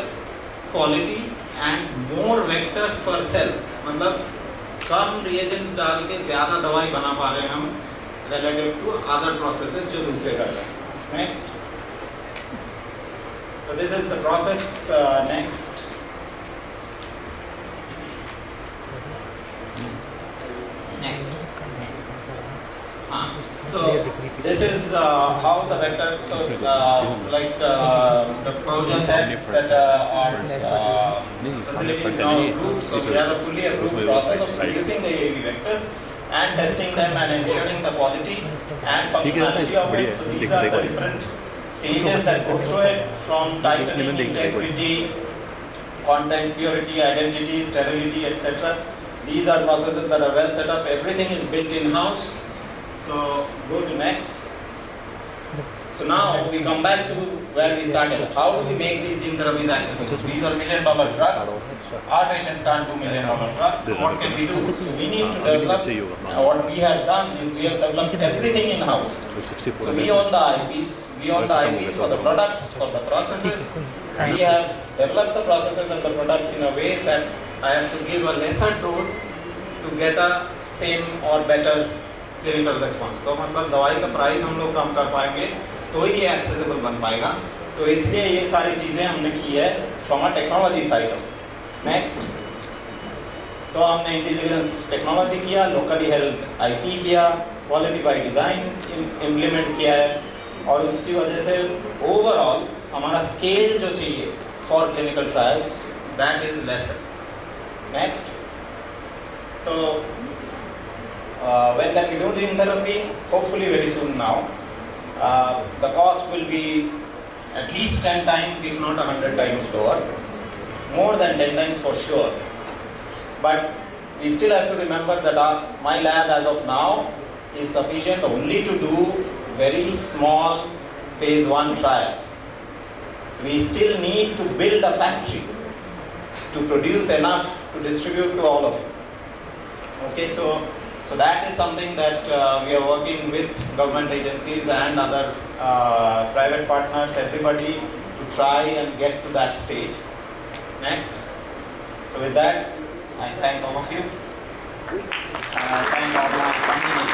quality and more vectors per cell. मतलब कम reagents डाल के ज़्यादा दवाई बना पा रहे हैं हम relative to other processes जो दूसरे कर रहे हैं. Next. So this is the process. Next. Next. So this is how the vector. So like Dr. Pahuja said that our facility is now approved. So we have a fully approved process of producing the AAV vectors and testing them and ensuring the quality and functionality of it. So these are the different stages that go through it, from tightening, integrity, content, purity, identity, sterility, etc. These are processes that are well set up. Everything is built in-house. So go to next. So now we come back to where we started. How do we make these gene therapies accessible? These are $1 million drugs. Our patients can't do $1 million drugs. So what can we do? So we need to develop. What we have done is we have developed everything in-house. So we own the IPs. We own the IPs for the products, for the processes. We have developed the processes and the products in a way that I have to give a lesser dose to get a same or better clinical response. तो मतलब दवाई का price हम लोग कम कर पाएंगे तो ही ये एक्सेसिबल बन पाएगा. तो इसलिए ये सारी चीज़ें हमने की है from a technology side. Next. तो हमने इंटेलिजेंस टेक्नोलॉजी किया, लोकली हेल्ड आईपी किया, क्वालिटी बाय डिज़ाइन इम्प्लीमेंट किया है और उसकी वजह से ओवरऑल हमारा स्केल जो चाहिए for clinical trials that is laser. Next. तो when can we do gene therapy? Hopefully very soon now. The cost will be at least 10 times, if not 100 times lower. More than 10 times for sure. But we still have to remember that my lab as of now is sufficient only to do very small phase 1 trials. We still need to build a factory to produce enough to distribute to all of you. Okay, so that is something that we are working with government agencies and other private partners, everybody, to try and get to that stage. Next. So with that, I thank all of you. I thank all my company.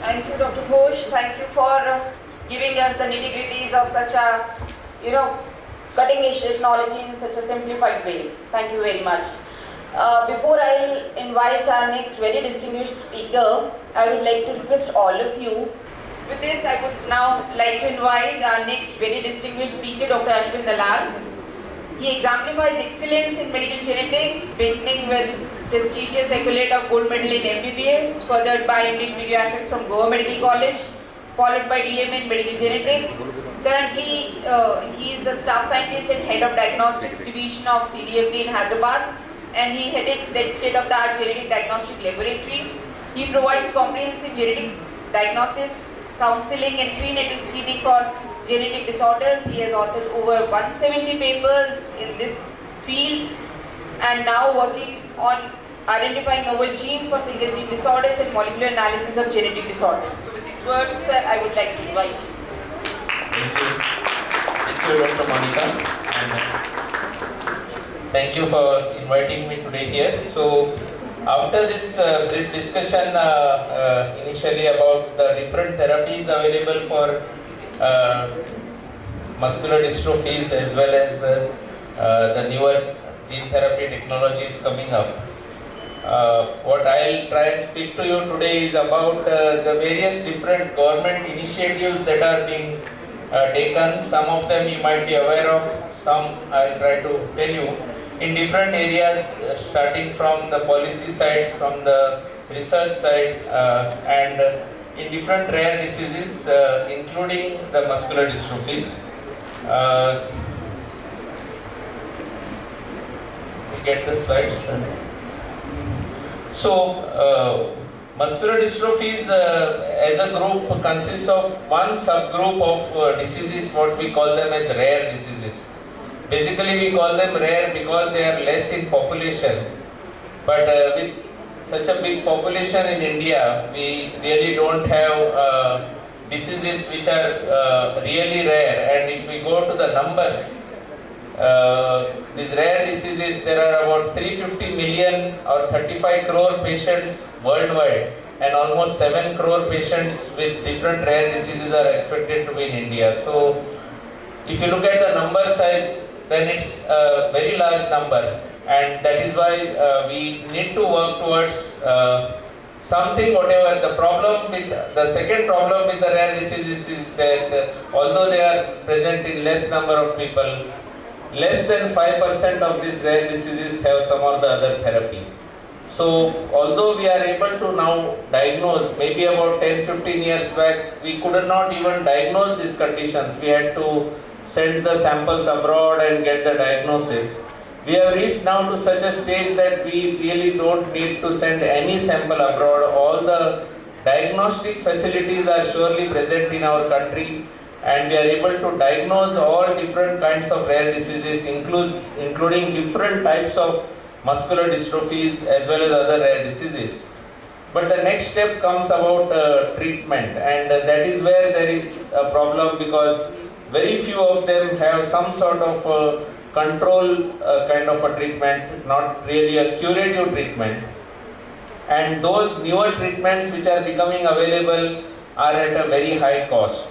Thank you, Dr. Ghosh. Thank you for giving us the nitty-gritties of such a, cutting-edge technology in such a simplified way. Thank you very much. Before I invite our next very distinguished speaker, I would like to request all of you. With this, I would now like to invite our next very distinguished speaker, Dr. Ashwin Dalal. He exemplifies excellence in medical genetics, beginning with prestigious accolade of gold medal in MBBS, followed by MD in Pediatrics from Goa Medical College, followed by DM in Medical Genetics. Currently, he is a staff scientist and head of diagnostics division of CDMD in Hyderabad, and he headed that state-of-the-art genetic diagnostic laboratory. He provides comprehensive genetic diagnosis, counseling and prenatal screening for genetic disorders. He has authored over 170 papers in this field and now working on identifying novel genes for single gene disorders and molecular analysis of genetic disorders. So with these words, sir, I would like to invite you. Thank you. Thank you, Dr. Monika. And thank you for inviting me today here. So, after this brief discussion initially about the different therapies available for muscular dystrophies as well as the newer gene therapy technologies coming up, what I'll try and speak to you today is about the various different government initiatives that are being taken. Some of them you might be aware of, some I'll try to tell you. In different areas, starting from the policy side, from the research side, and in different rare diseases, including the muscular dystrophies. We get the slides. So, muscular dystrophies as a group consists of one subgroup of diseases, what we call them as rare diseases. Basically, we call them rare because they are less in population. But with such a big population in India, we really don't have diseases which are really rare. And if we go to the numbers, these rare diseases, there are about 350 million or 35 crore patients worldwide, and almost 7 crore patients with different rare diseases are expected to be in India. So, if you look at the number size, then it's a very large number, and that is why we need to work towards something, whatever the problem with the second problem with the rare diseases is that although they are present in less number of people, less than 5% of these rare diseases have some or the other therapy. So although we are able to now diagnose, maybe about 10-15 years back we could not even diagnose these conditions. We had to send the samples abroad and get the diagnosis. We have reached now to such a stage that we really don't need to send any sample abroad. All the diagnostic facilities are surely present in our country, and we are able to diagnose all different kinds of rare diseases, including different types of muscular dystrophies as well as other rare diseases. But the next step comes about treatment, and that is where there is a problem, because very few of them have some sort of control kind of a treatment, not really a curative treatment. And those newer treatments which are becoming available are at a very high cost.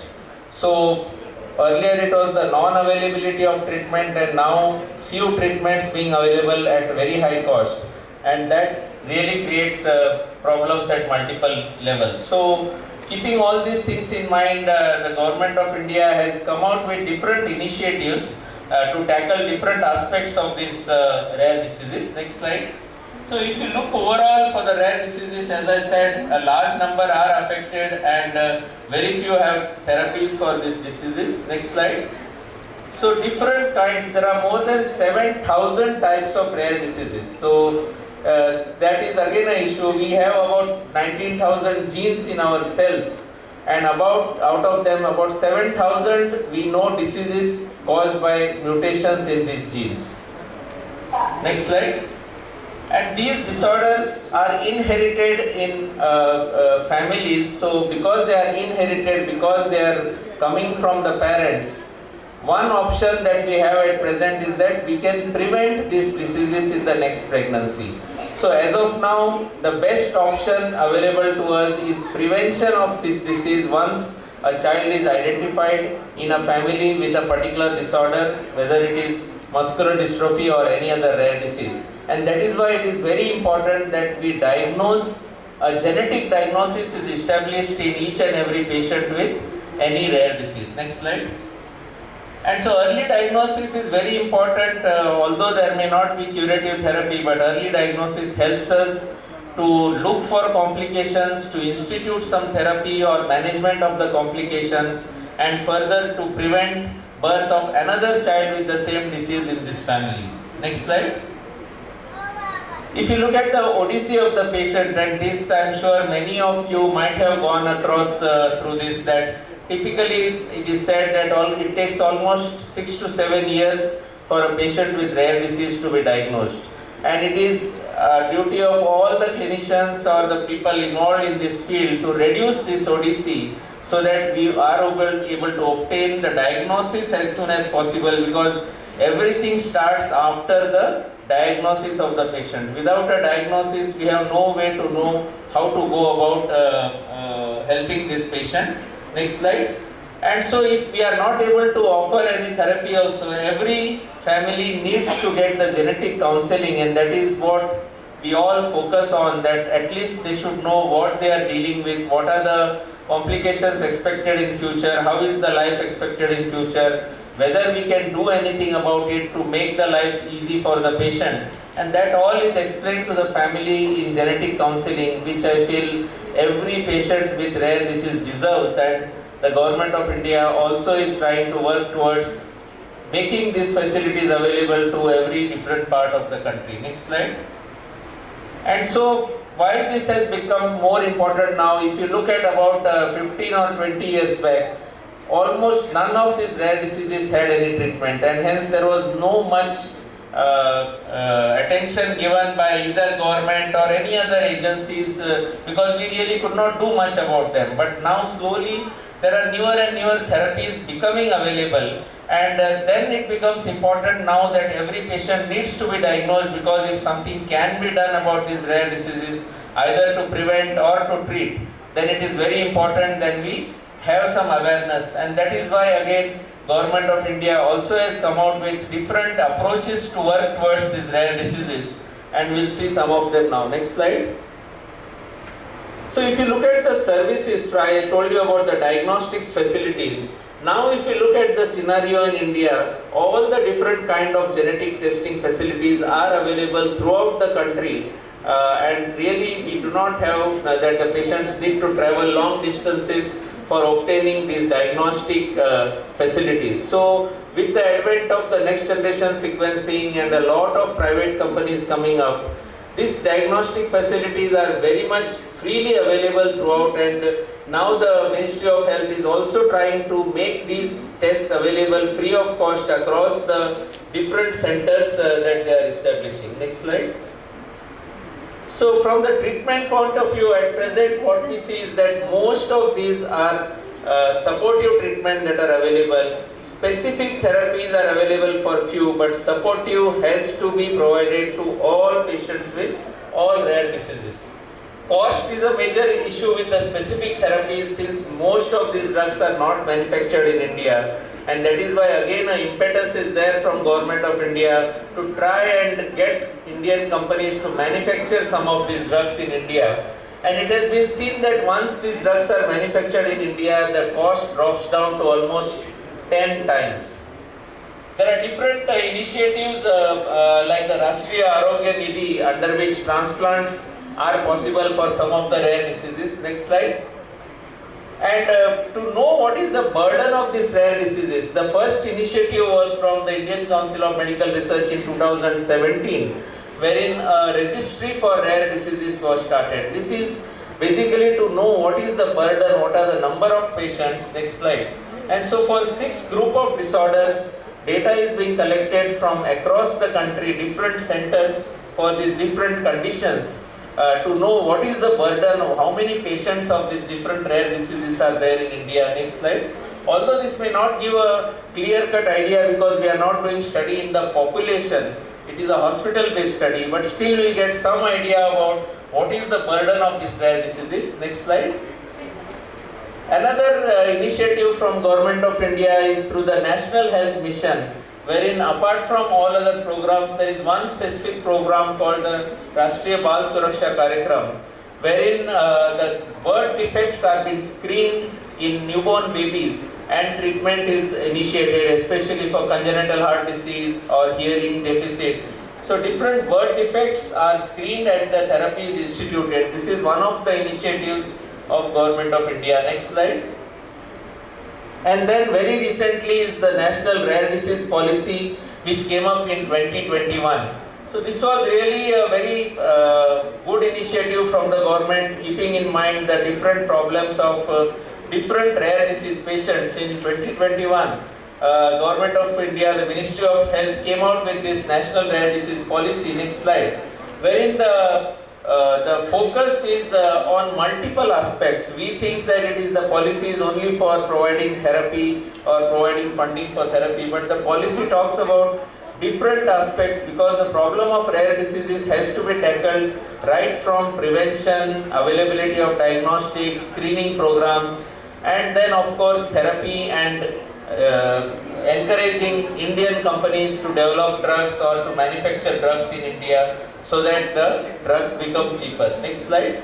So earlier it was the non-availability of treatment, and now few treatments being available at very high cost, and that really creates problems at multiple levels. So keeping all these things in mind, the government of India has come out with different initiatives to tackle different aspects of these rare diseases. Next slide. So if you look overall for the rare diseases, as I said, a large number are affected, and very few have therapies for these diseases. Next slide. So different kinds, there are more than 7,000 types of rare diseases. So that is again an issue. We have about 19,000 genes in our cells, and out of them about 7,000 we know diseases caused by mutations in these genes. Next slide. And these disorders are inherited in families. So because they are inherited, because they are coming from the parents, one option that we have at present is that we can prevent these diseases in the next pregnancy. So as of now, the best option available to us is prevention of this disease once a child is identified in a family with a particular disorder, whether it is muscular dystrophy or any other rare disease. And that is why it is very important that we diagnose a genetic diagnosis is established in each and every patient with any rare disease. Next slide. And so early diagnosis is very important, although there may not be curative therapy, but early diagnosis helps us to look for complications, to institute some therapy or management of the complications, and further to prevent birth of another child with the same disease in this family. Next slide. If you look at the odyssey of the patient, and this I am sure many of you might have gone across through this, that typically it is said that it takes almost 6 to 7 years for a patient with rare disease to be diagnosed. And it is duty of all the clinicians or the people involved in this field to reduce this odyssey so that we are able to obtain the diagnosis as soon as possible, because everything starts after the diagnosis of the patient. Without a diagnosis, we have no way to know how to go about helping this patient. Next slide. And so if we are not able to offer any therapy also, every family needs to get the genetic counseling, and that is what we all focus on, that at least they should know what they are dealing with, what are the complications expected in future, how is the life expected in future, whether we can do anything about it to make the life easy for the patient. And that all is explained to the family in genetic counseling, which I feel every patient with rare disease deserves, and the Government of India also is trying to work towards making these facilities available to every different part of the country. Next slide. And so why this has become more important now, if you look at about 15 or 20 years back, almost none of these rare diseases had any treatment, and hence there was no much attention given by either government or any other agencies because we really could not do much about them. But now slowly there are newer and newer therapies becoming available, and then it becomes important now that every patient needs to be diagnosed, because if something can be done about these rare diseases, either to prevent or to treat, then it is very important that we have some awareness. And that is why again Government of India also has come out with different approaches to work towards these rare diseases, and we'll see some of them now. Next slide. So if you look at the services, I told you about the diagnostics facilities. Now if you look at the scenario in India, all the different kind of genetic testing facilities are available throughout the country, and really we do not have that the patients need to travel long distances for obtaining these diagnostic facilities. So with the advent of the next generation sequencing and a lot of private companies coming up, these diagnostic facilities are very much freely available throughout, and now the Ministry of Health is also trying to make these tests available free of cost across the different centers that they are establishing. Next slide. So from the treatment point of view, at present what we see is that most of these are supportive treatment that are available. Specific therapies are available for few, but supportive has to be provided to all patients with all rare diseases. Cost is a major issue with the specific therapies, since most of these drugs are not manufactured in India, and that is why again an impetus is there from Government of India to try and get Indian companies to manufacture some of these drugs in India. And it has been seen that once these drugs are manufactured in India, the cost drops down to almost 10 times. There are different initiatives like the Rashtriya Arogya Nidhi, under which transplants are possible for some of the rare diseases. Next slide. And to know what is the burden of these rare diseases, the first initiative was from the Indian Council of Medical Research in 2017, wherein a registry for rare diseases was started. This is basically to know what is the burden, what are the number of patients. Next slide. And so for 6 group of disorders, data is being collected from across the country, different centers for these different conditions, to know what is the burden of how many patients of these different rare diseases are there in India. Next slide. Although this may not give a clear-cut idea because we are not doing study in the population, it is a hospital-based study, but still we get some idea about what is the burden of these rare diseases. Next slide. Another initiative from Government of India is through the National Health Mission, wherein apart from all other programs, there is one specific program called the Rashtriya Bal Suraksha Karyakram, wherein the birth defects are being screened in newborn babies and treatment is initiated, especially for congenital heart disease or hearing deficit. So different birth defects are screened and the therapy is instituted. This is one of the initiatives of Government of India. Next slide. And then very recently is the National Rare Disease Policy, which came up in 2021. So this was really a very good initiative from the government, keeping in mind the different problems of different rare disease patients. In 2021, Government of India, the Ministry of Health came out with this National Rare Disease Policy. Next slide, wherein the focus is on multiple aspects. We think that it is the policy is only for providing therapy or providing funding for therapy, but the policy talks about different aspects because the problem of rare diseases has to be tackled right from prevention, availability of diagnostics, screening programs, and then of course therapy and encouraging Indian companies to develop drugs or to manufacture drugs in India so that the drugs become cheaper. Next slide.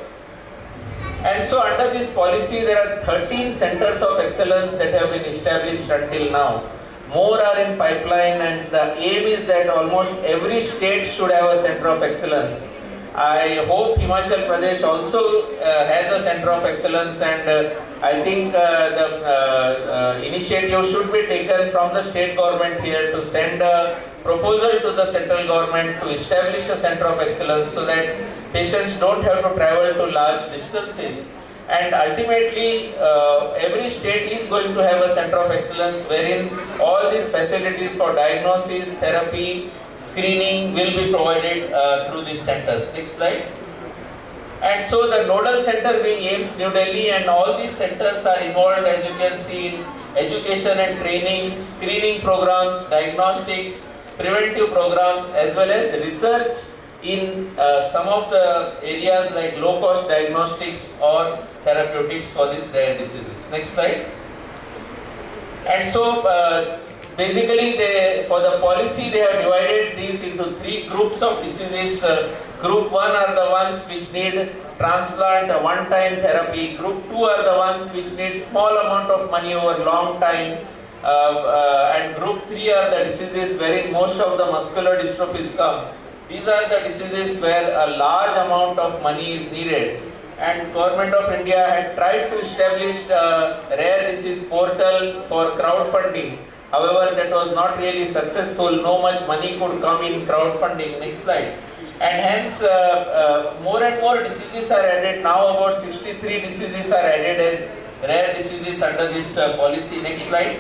And so under this policy there are 13 centers of excellence that have been established until now. More are in pipeline, and the aim is that almost every state should have a center of excellence. I hope Himachal Pradesh also has a center of excellence, and I think the initiative should be taken from the state government here to send a proposal to the central government to establish a center of excellence so that patients don't have to travel to large distances. And ultimately, every state is going to have a center of excellence wherein all these facilities for diagnosis, therapy, screening will be provided through these centers. Next slide. And so the nodal center being AIIMS New Delhi, and all these centers are involved, as you can see, in education and training, screening programs, diagnostics, preventive programs, as well as research in some of the areas like low-cost diagnostics or therapeutics for these rare diseases. Next slide. And so basically for the policy they have divided these into 3 groups of diseases. Group 1 are the ones which need transplant, a one-time therapy. Group 2 are the ones which need small amount of money over long time. And group 3 are the diseases wherein most of the muscular dystrophies come. These are the diseases where a large amount of money is needed. And Government of India had tried to establish a rare disease portal for crowdfunding. However, that was not really successful. No much money could come in crowdfunding. Next slide. And hence, more and more diseases are added. Now about 63 diseases are added as rare diseases under this policy. Next slide.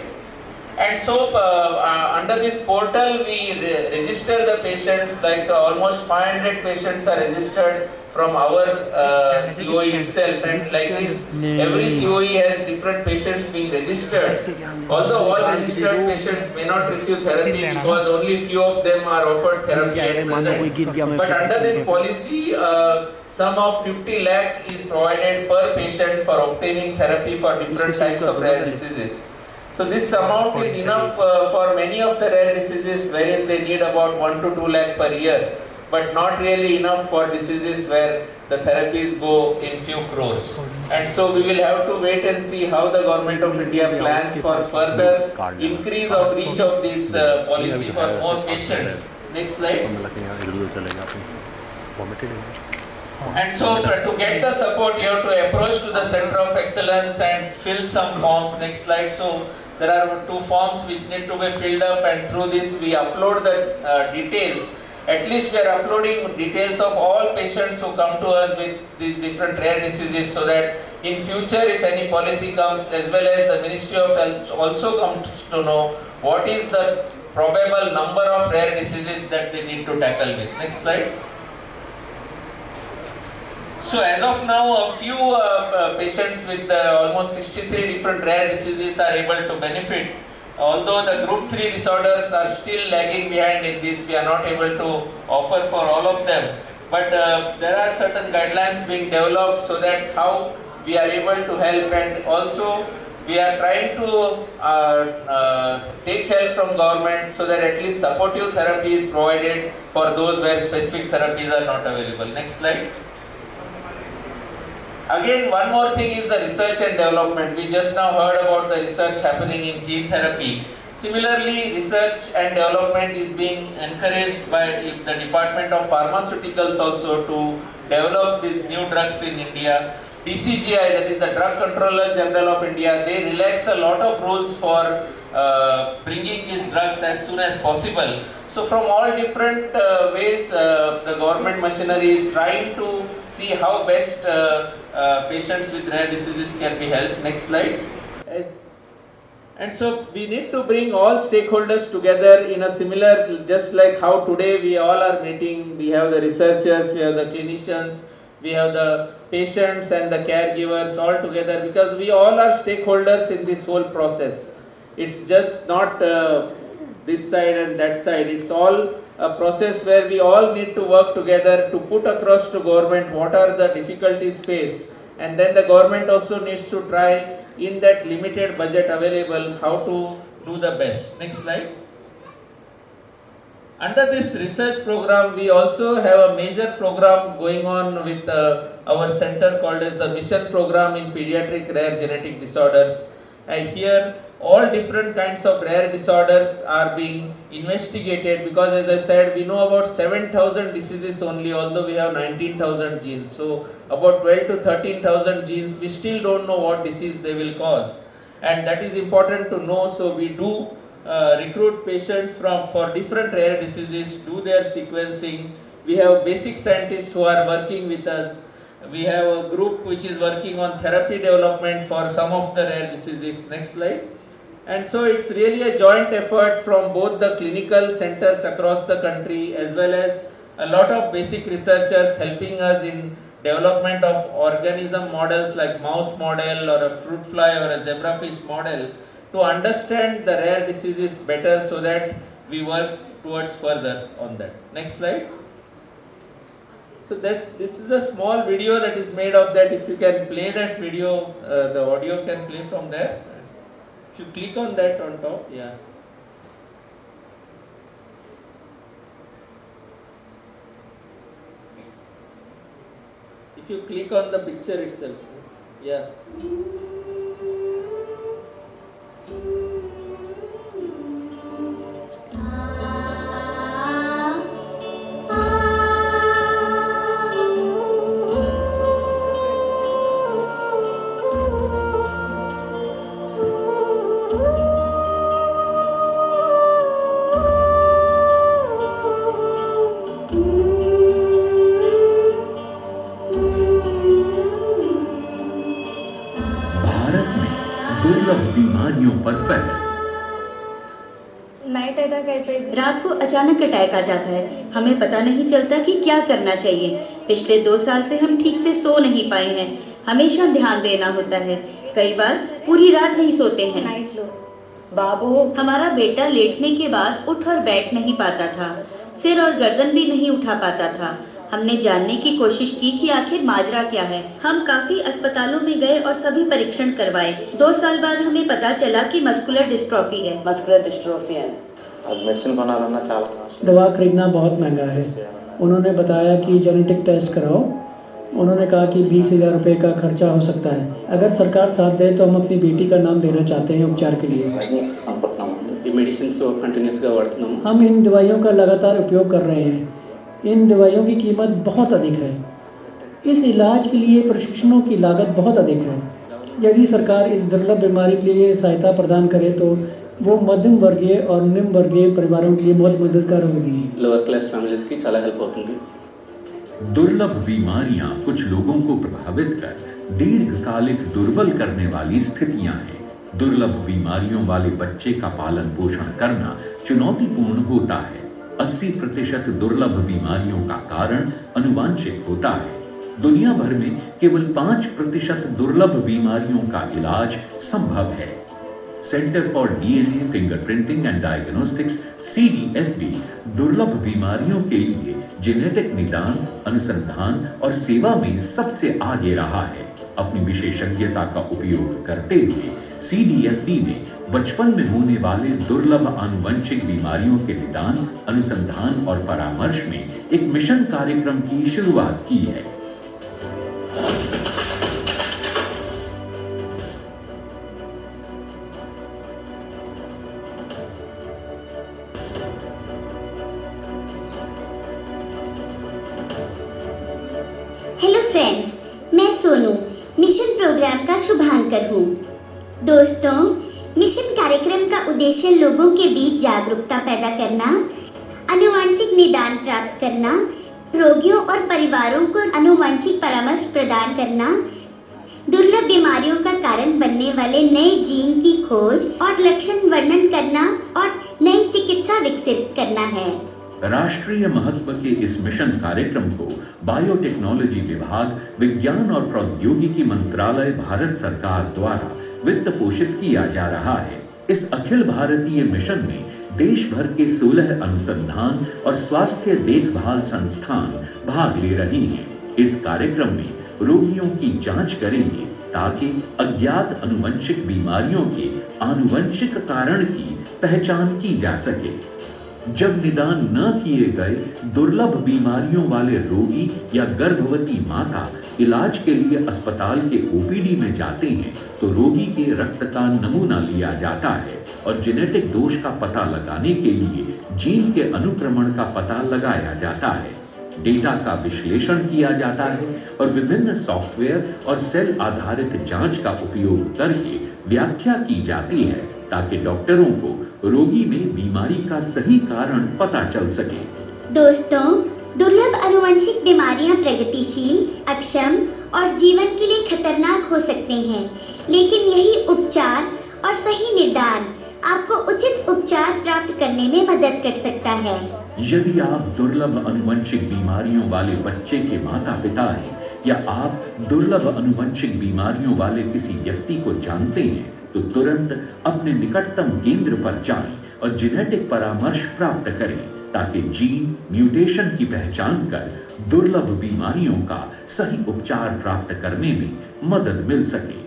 And so, under this portal, we register the patients, like almost 500 patients are registered from our COE itself, and like this, every COE has different patients being registered. Although all registered patients may not receive therapy because only few of them are offered therapy at present. But under this policy, sum of 50 lakh is provided per patient for obtaining therapy for different types of rare diseases. So this amount is enough for many of the rare diseases wherein they need about 1 to 2 lakh per year, but not really enough for diseases where the therapies go in few crores. And so we will have to wait and see how the Government of India plans for further increase of reach of this policy for more patients. Next slide. And so to get the support, you have to approach to the Center of Excellence and fill some forms. Next slide. So there are 2 forms which need to be filled up, and through this we upload the details. At least we are uploading details of all patients who come to us with these different rare diseases, so that in future if any policy comes, as well as the Ministry of Health also comes to know what is the probable number of rare diseases that they need to tackle with. Next slide. So as of now, a few patients with almost 63 different rare diseases are able to benefit. Although the group 3 disorders are still lagging behind in this, we are not able to offer for all of them. But there are certain guidelines being developed so that how we are able to help, and also we are trying to take help from government so that at least supportive therapy is provided for those where specific therapies are not available. Next slide. Again, one more thing is the research and development. We just now heard about the research happening in gene therapy. Similarly, research and development is being encouraged by the Department of Pharmaceuticals also to develop these new drugs in India. DCGI, that is the Drug Controller General of India, they relax a lot of rules for bringing these drugs as soon as possible. So from all different ways, the government machinery is trying to see how best patients with rare diseases can be helped. Next slide. And so we need to bring all stakeholders together in a similar, just like how today we all are meeting, we have the researchers, we have the clinicians, we have the patients and the caregivers all together, because we all are stakeholders in this whole process. It's just not this side and that side, it's all a process where we all need to work together to put across to government what are the difficulties faced, and then the government also needs to try in that limited budget available how to do the best. Next slide. Under this research program, we also have a major program going on with our center called as the Mission Program in Pediatric Rare Genetic Disorders. And here all different kinds of rare disorders are being investigated, because as I said, we know about 7,000 diseases only, although we have 19,000 genes. So about 12 to 13,000 genes, we still don't know what disease they will cause. And that is important to know, so we do recruit patients for different rare diseases, do their sequencing. We have basic scientists who are working with us. We have a group which is working on therapy development for some of the rare diseases. Next slide. And so it's really a joint effort from both the clinical centers across the country as well as a lot of basic researchers helping us in development of organism models like mouse model or a fruit fly or a zebrafish model to understand the rare diseases better, so that we work towards further on that. Next slide. So this is a small video that is made of that. If you can play that video, the audio can play from there. If you click on that on top, yeah. If you click on the picture itself, yeah. रात को अचानक attack आ जाता है, हमें पता नहीं चलता कि क्या करना चाहिए। पिछले 2 साल से हम ठीक से सो नहीं पाए हैं, हमेशा ध्यान देना होता है, कई बार पूरी रात नहीं सोते हैं। बाबू, हमारा बेटा लेटने के बाद उठ और बैठ नहीं पाता था, सिर और गर्दन भी नहीं उठा पाता था। हमने जानने की कोशिश की कि आखिर माजरा क्या है। हम काफी अस्पतालों में गए और सभी परीक्षण करवाए। 2 साल बाद हमें पता चला कि मस्कुलर डिस्ट्रॉफी है। मस्कुलर डिस्ट्रॉफी है। मेडिसिन बनाना चाहता, दवा खरीदना बहुत महंगा है। उन्होंने बताया कि जेनेटिक टेस्ट कराओ। उन्होंने कहा कि 20,000 रुपये का खर्चा हो सकता है। अगर सरकार साथ दे तो हम अपनी बेटी का नाम देना चाहते हैं उपचार के लिए। हम इन दवाइयों का लगातार उपयोग कर रहे हैं। इन दवाइयों की कीमत बहुत अधिक है। इस इलाज के लिए प्रशिक्षणों की लागत बहुत अधिक है। यदि सरकार इस दुर्लभ बीमारी के लिए सहायता प्रदान करे तो वो मध्यम वर्गीय और निम्न वर्गीय परिवारों के लिए बहुत मददगार होगी। लोअर क्लास फैमिलीज की चाला हेल्प होती। दुर्लभ बीमारियां कुछ लोगों को प्रभावित कर दीर्घकालिक दुर्बल करने वाली स्थितियां हैं। दुर्लभ बीमारियों वाले बच्चे का पालन पोषण करना चुनौतीपूर्ण होता है। 80% दुर्लभ बीमारियों का कारण अनुवांशिक होता है। दुनिया भर में केवल 5% दुर्लभ बीमारियों का इलाज संभव है। Centre for DNA fingerprinting and diagnostics CDFD दुर्लभ बीमारियों के लिए जेनेटिक निदान, अनुसंधान और सेवा में सबसे आगे रहा है। अपनी विशेषज्ञता का उपयोग करते हुए CDFD ने बचपन में होने वाले दुर्लभ आनुवंशिक बीमारियों के निदान, अनुसंधान और परामर्श में एक मिशन कार्यक्रम की शुरुआत की है। फ्रेंड्स, मैं सोनू मिशन प्रोग्राम का शुभांकर हूँ। दोस्तों, मिशन कार्यक्रम का उद्देश्य लोगों के बीच जागरूकता पैदा करना, आनुवंशिक निदान प्राप्त करना, रोगियों और परिवारों को आनुवंशिक परामर्श प्रदान करना, दुर्लभ बीमारियों का कारण बनने वाले नए जीन की खोज और लक्षण वर्णन करना और नई चिकित्सा विकसित करना है। राष्ट्रीय महत्व के इस मिशन कार्यक्रम को बायोटेक्नोलॉजी विभाग, विज्ञान और प्रौद्योगिकी मंत्रालय, भारत सरकार द्वारा वित्त पोषित किया जा रहा है। इस अखिल भारतीय मिशन में देश भर के 16 अनुसंधान और स्वास्थ्य देखभाल संस्थान भाग ले रही हैं। इस कार्यक्रम में रोगियों की जांच करेंगे ताकि अज्ञात अनुवंशिक बीमारियों के आनुवंशिक कारण की पहचान की जा सके। जब निदान न किए गए दुर्लभ बीमारियों वाले रोगी या गर्भवती माता इलाज के लिए अस्पताल के ओपीडी में जाते हैं तो रोगी के रक्त का नमूना लिया जाता है और जेनेटिक दोष का पता लगाने के लिए जीन के अनुक्रमण का पता लगाया जाता है। डेटा का विश्लेषण किया जाता है और विभिन्न सॉफ्टवेयर और सेल आधारित जांच का उपयोग करके व्याख्या की जाती है ताकि डॉक्टरों को रोगी में बीमारी का सही कारण पता चल सके। दोस्तों, दुर्लभ आनुवंशिक बीमारियां प्रगतिशील, अक्षम और जीवन के लिए खतरनाक हो सकते हैं, लेकिन यही उपचार और सही निदान आपको उचित उपचार प्राप्त करने में मदद कर सकता है। यदि आप दुर्लभ अनुवंशिक बीमारियों वाले बच्चे के माता पिता हैं या आप दुर्लभ अनुवंशिक बीमारियों वाले किसी व्यक्ति को जानते हैं तो तुरंत अपने निकटतम केंद्र पर जाएं और जेनेटिक परामर्श प्राप्त करें ताकि जीन म्यूटेशन की पहचान कर दुर्लभ बीमारियों का सही उपचार प्राप्त करने में मदद मिल सके।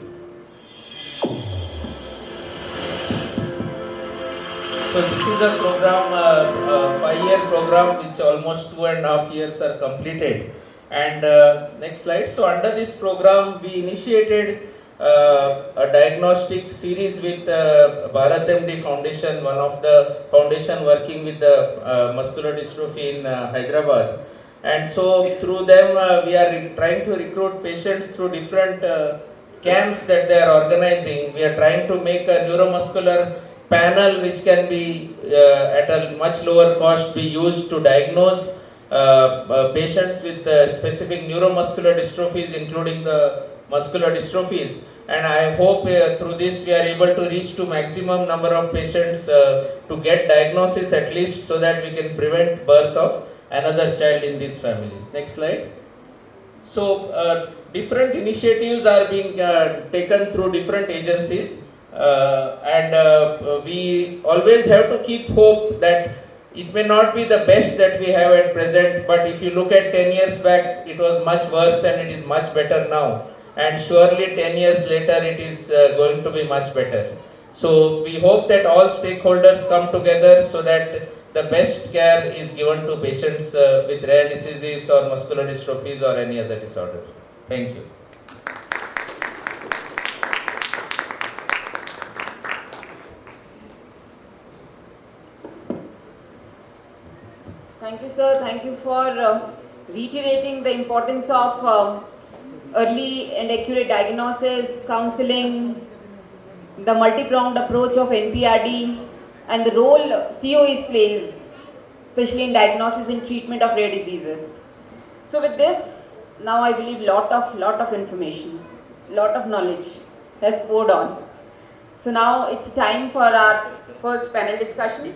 So this is a program, 5-year program, which almost 2.5 years are completed. And next slide. So under this program, we initiated a diagnostic series with IMDRC Foundation, one of the foundation working with the muscular dystrophy in Hyderabad. And so through them, we are trying to recruit patients through different camps that they are organizing. We are trying to make a neuromuscular panel which can be at a much lower cost be used to diagnose patients with specific neuromuscular dystrophies, including the muscular dystrophies. And I hope through this we are able to reach to maximum number of patients to get diagnosis at least, so that we can prevent birth of another child in these families. Next slide. So different initiatives are being taken through different agencies. We always have to keep hope that it may not be the best that we have at present, but if you look at 10 years back, it was much worse and it is much better now. And surely 10 years later, it is going to be much better. So we hope that all stakeholders come together so that the best care is given to patients with rare diseases or muscular dystrophies or any other disorders. Thank you. Thank you, sir. Thank you for reiterating the importance of early and accurate diagnosis, counseling, the multi-pronged approach of NPRD, and the role COEs plays, especially in diagnosis and treatment of rare diseases. So with this, now I believe lot of information, lot of knowledge has poured on. So now it's time for our first panel discussion.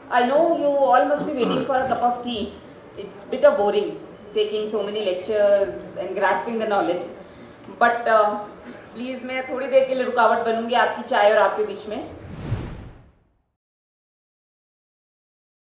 I know you all must be waiting for a cup of tea. It's a bit of boring taking so many lectures and grasping the knowledge. But please मैं थोड़ी देर के लिए रुकावट बनूंगी आपकी चाय और आपके बीच में.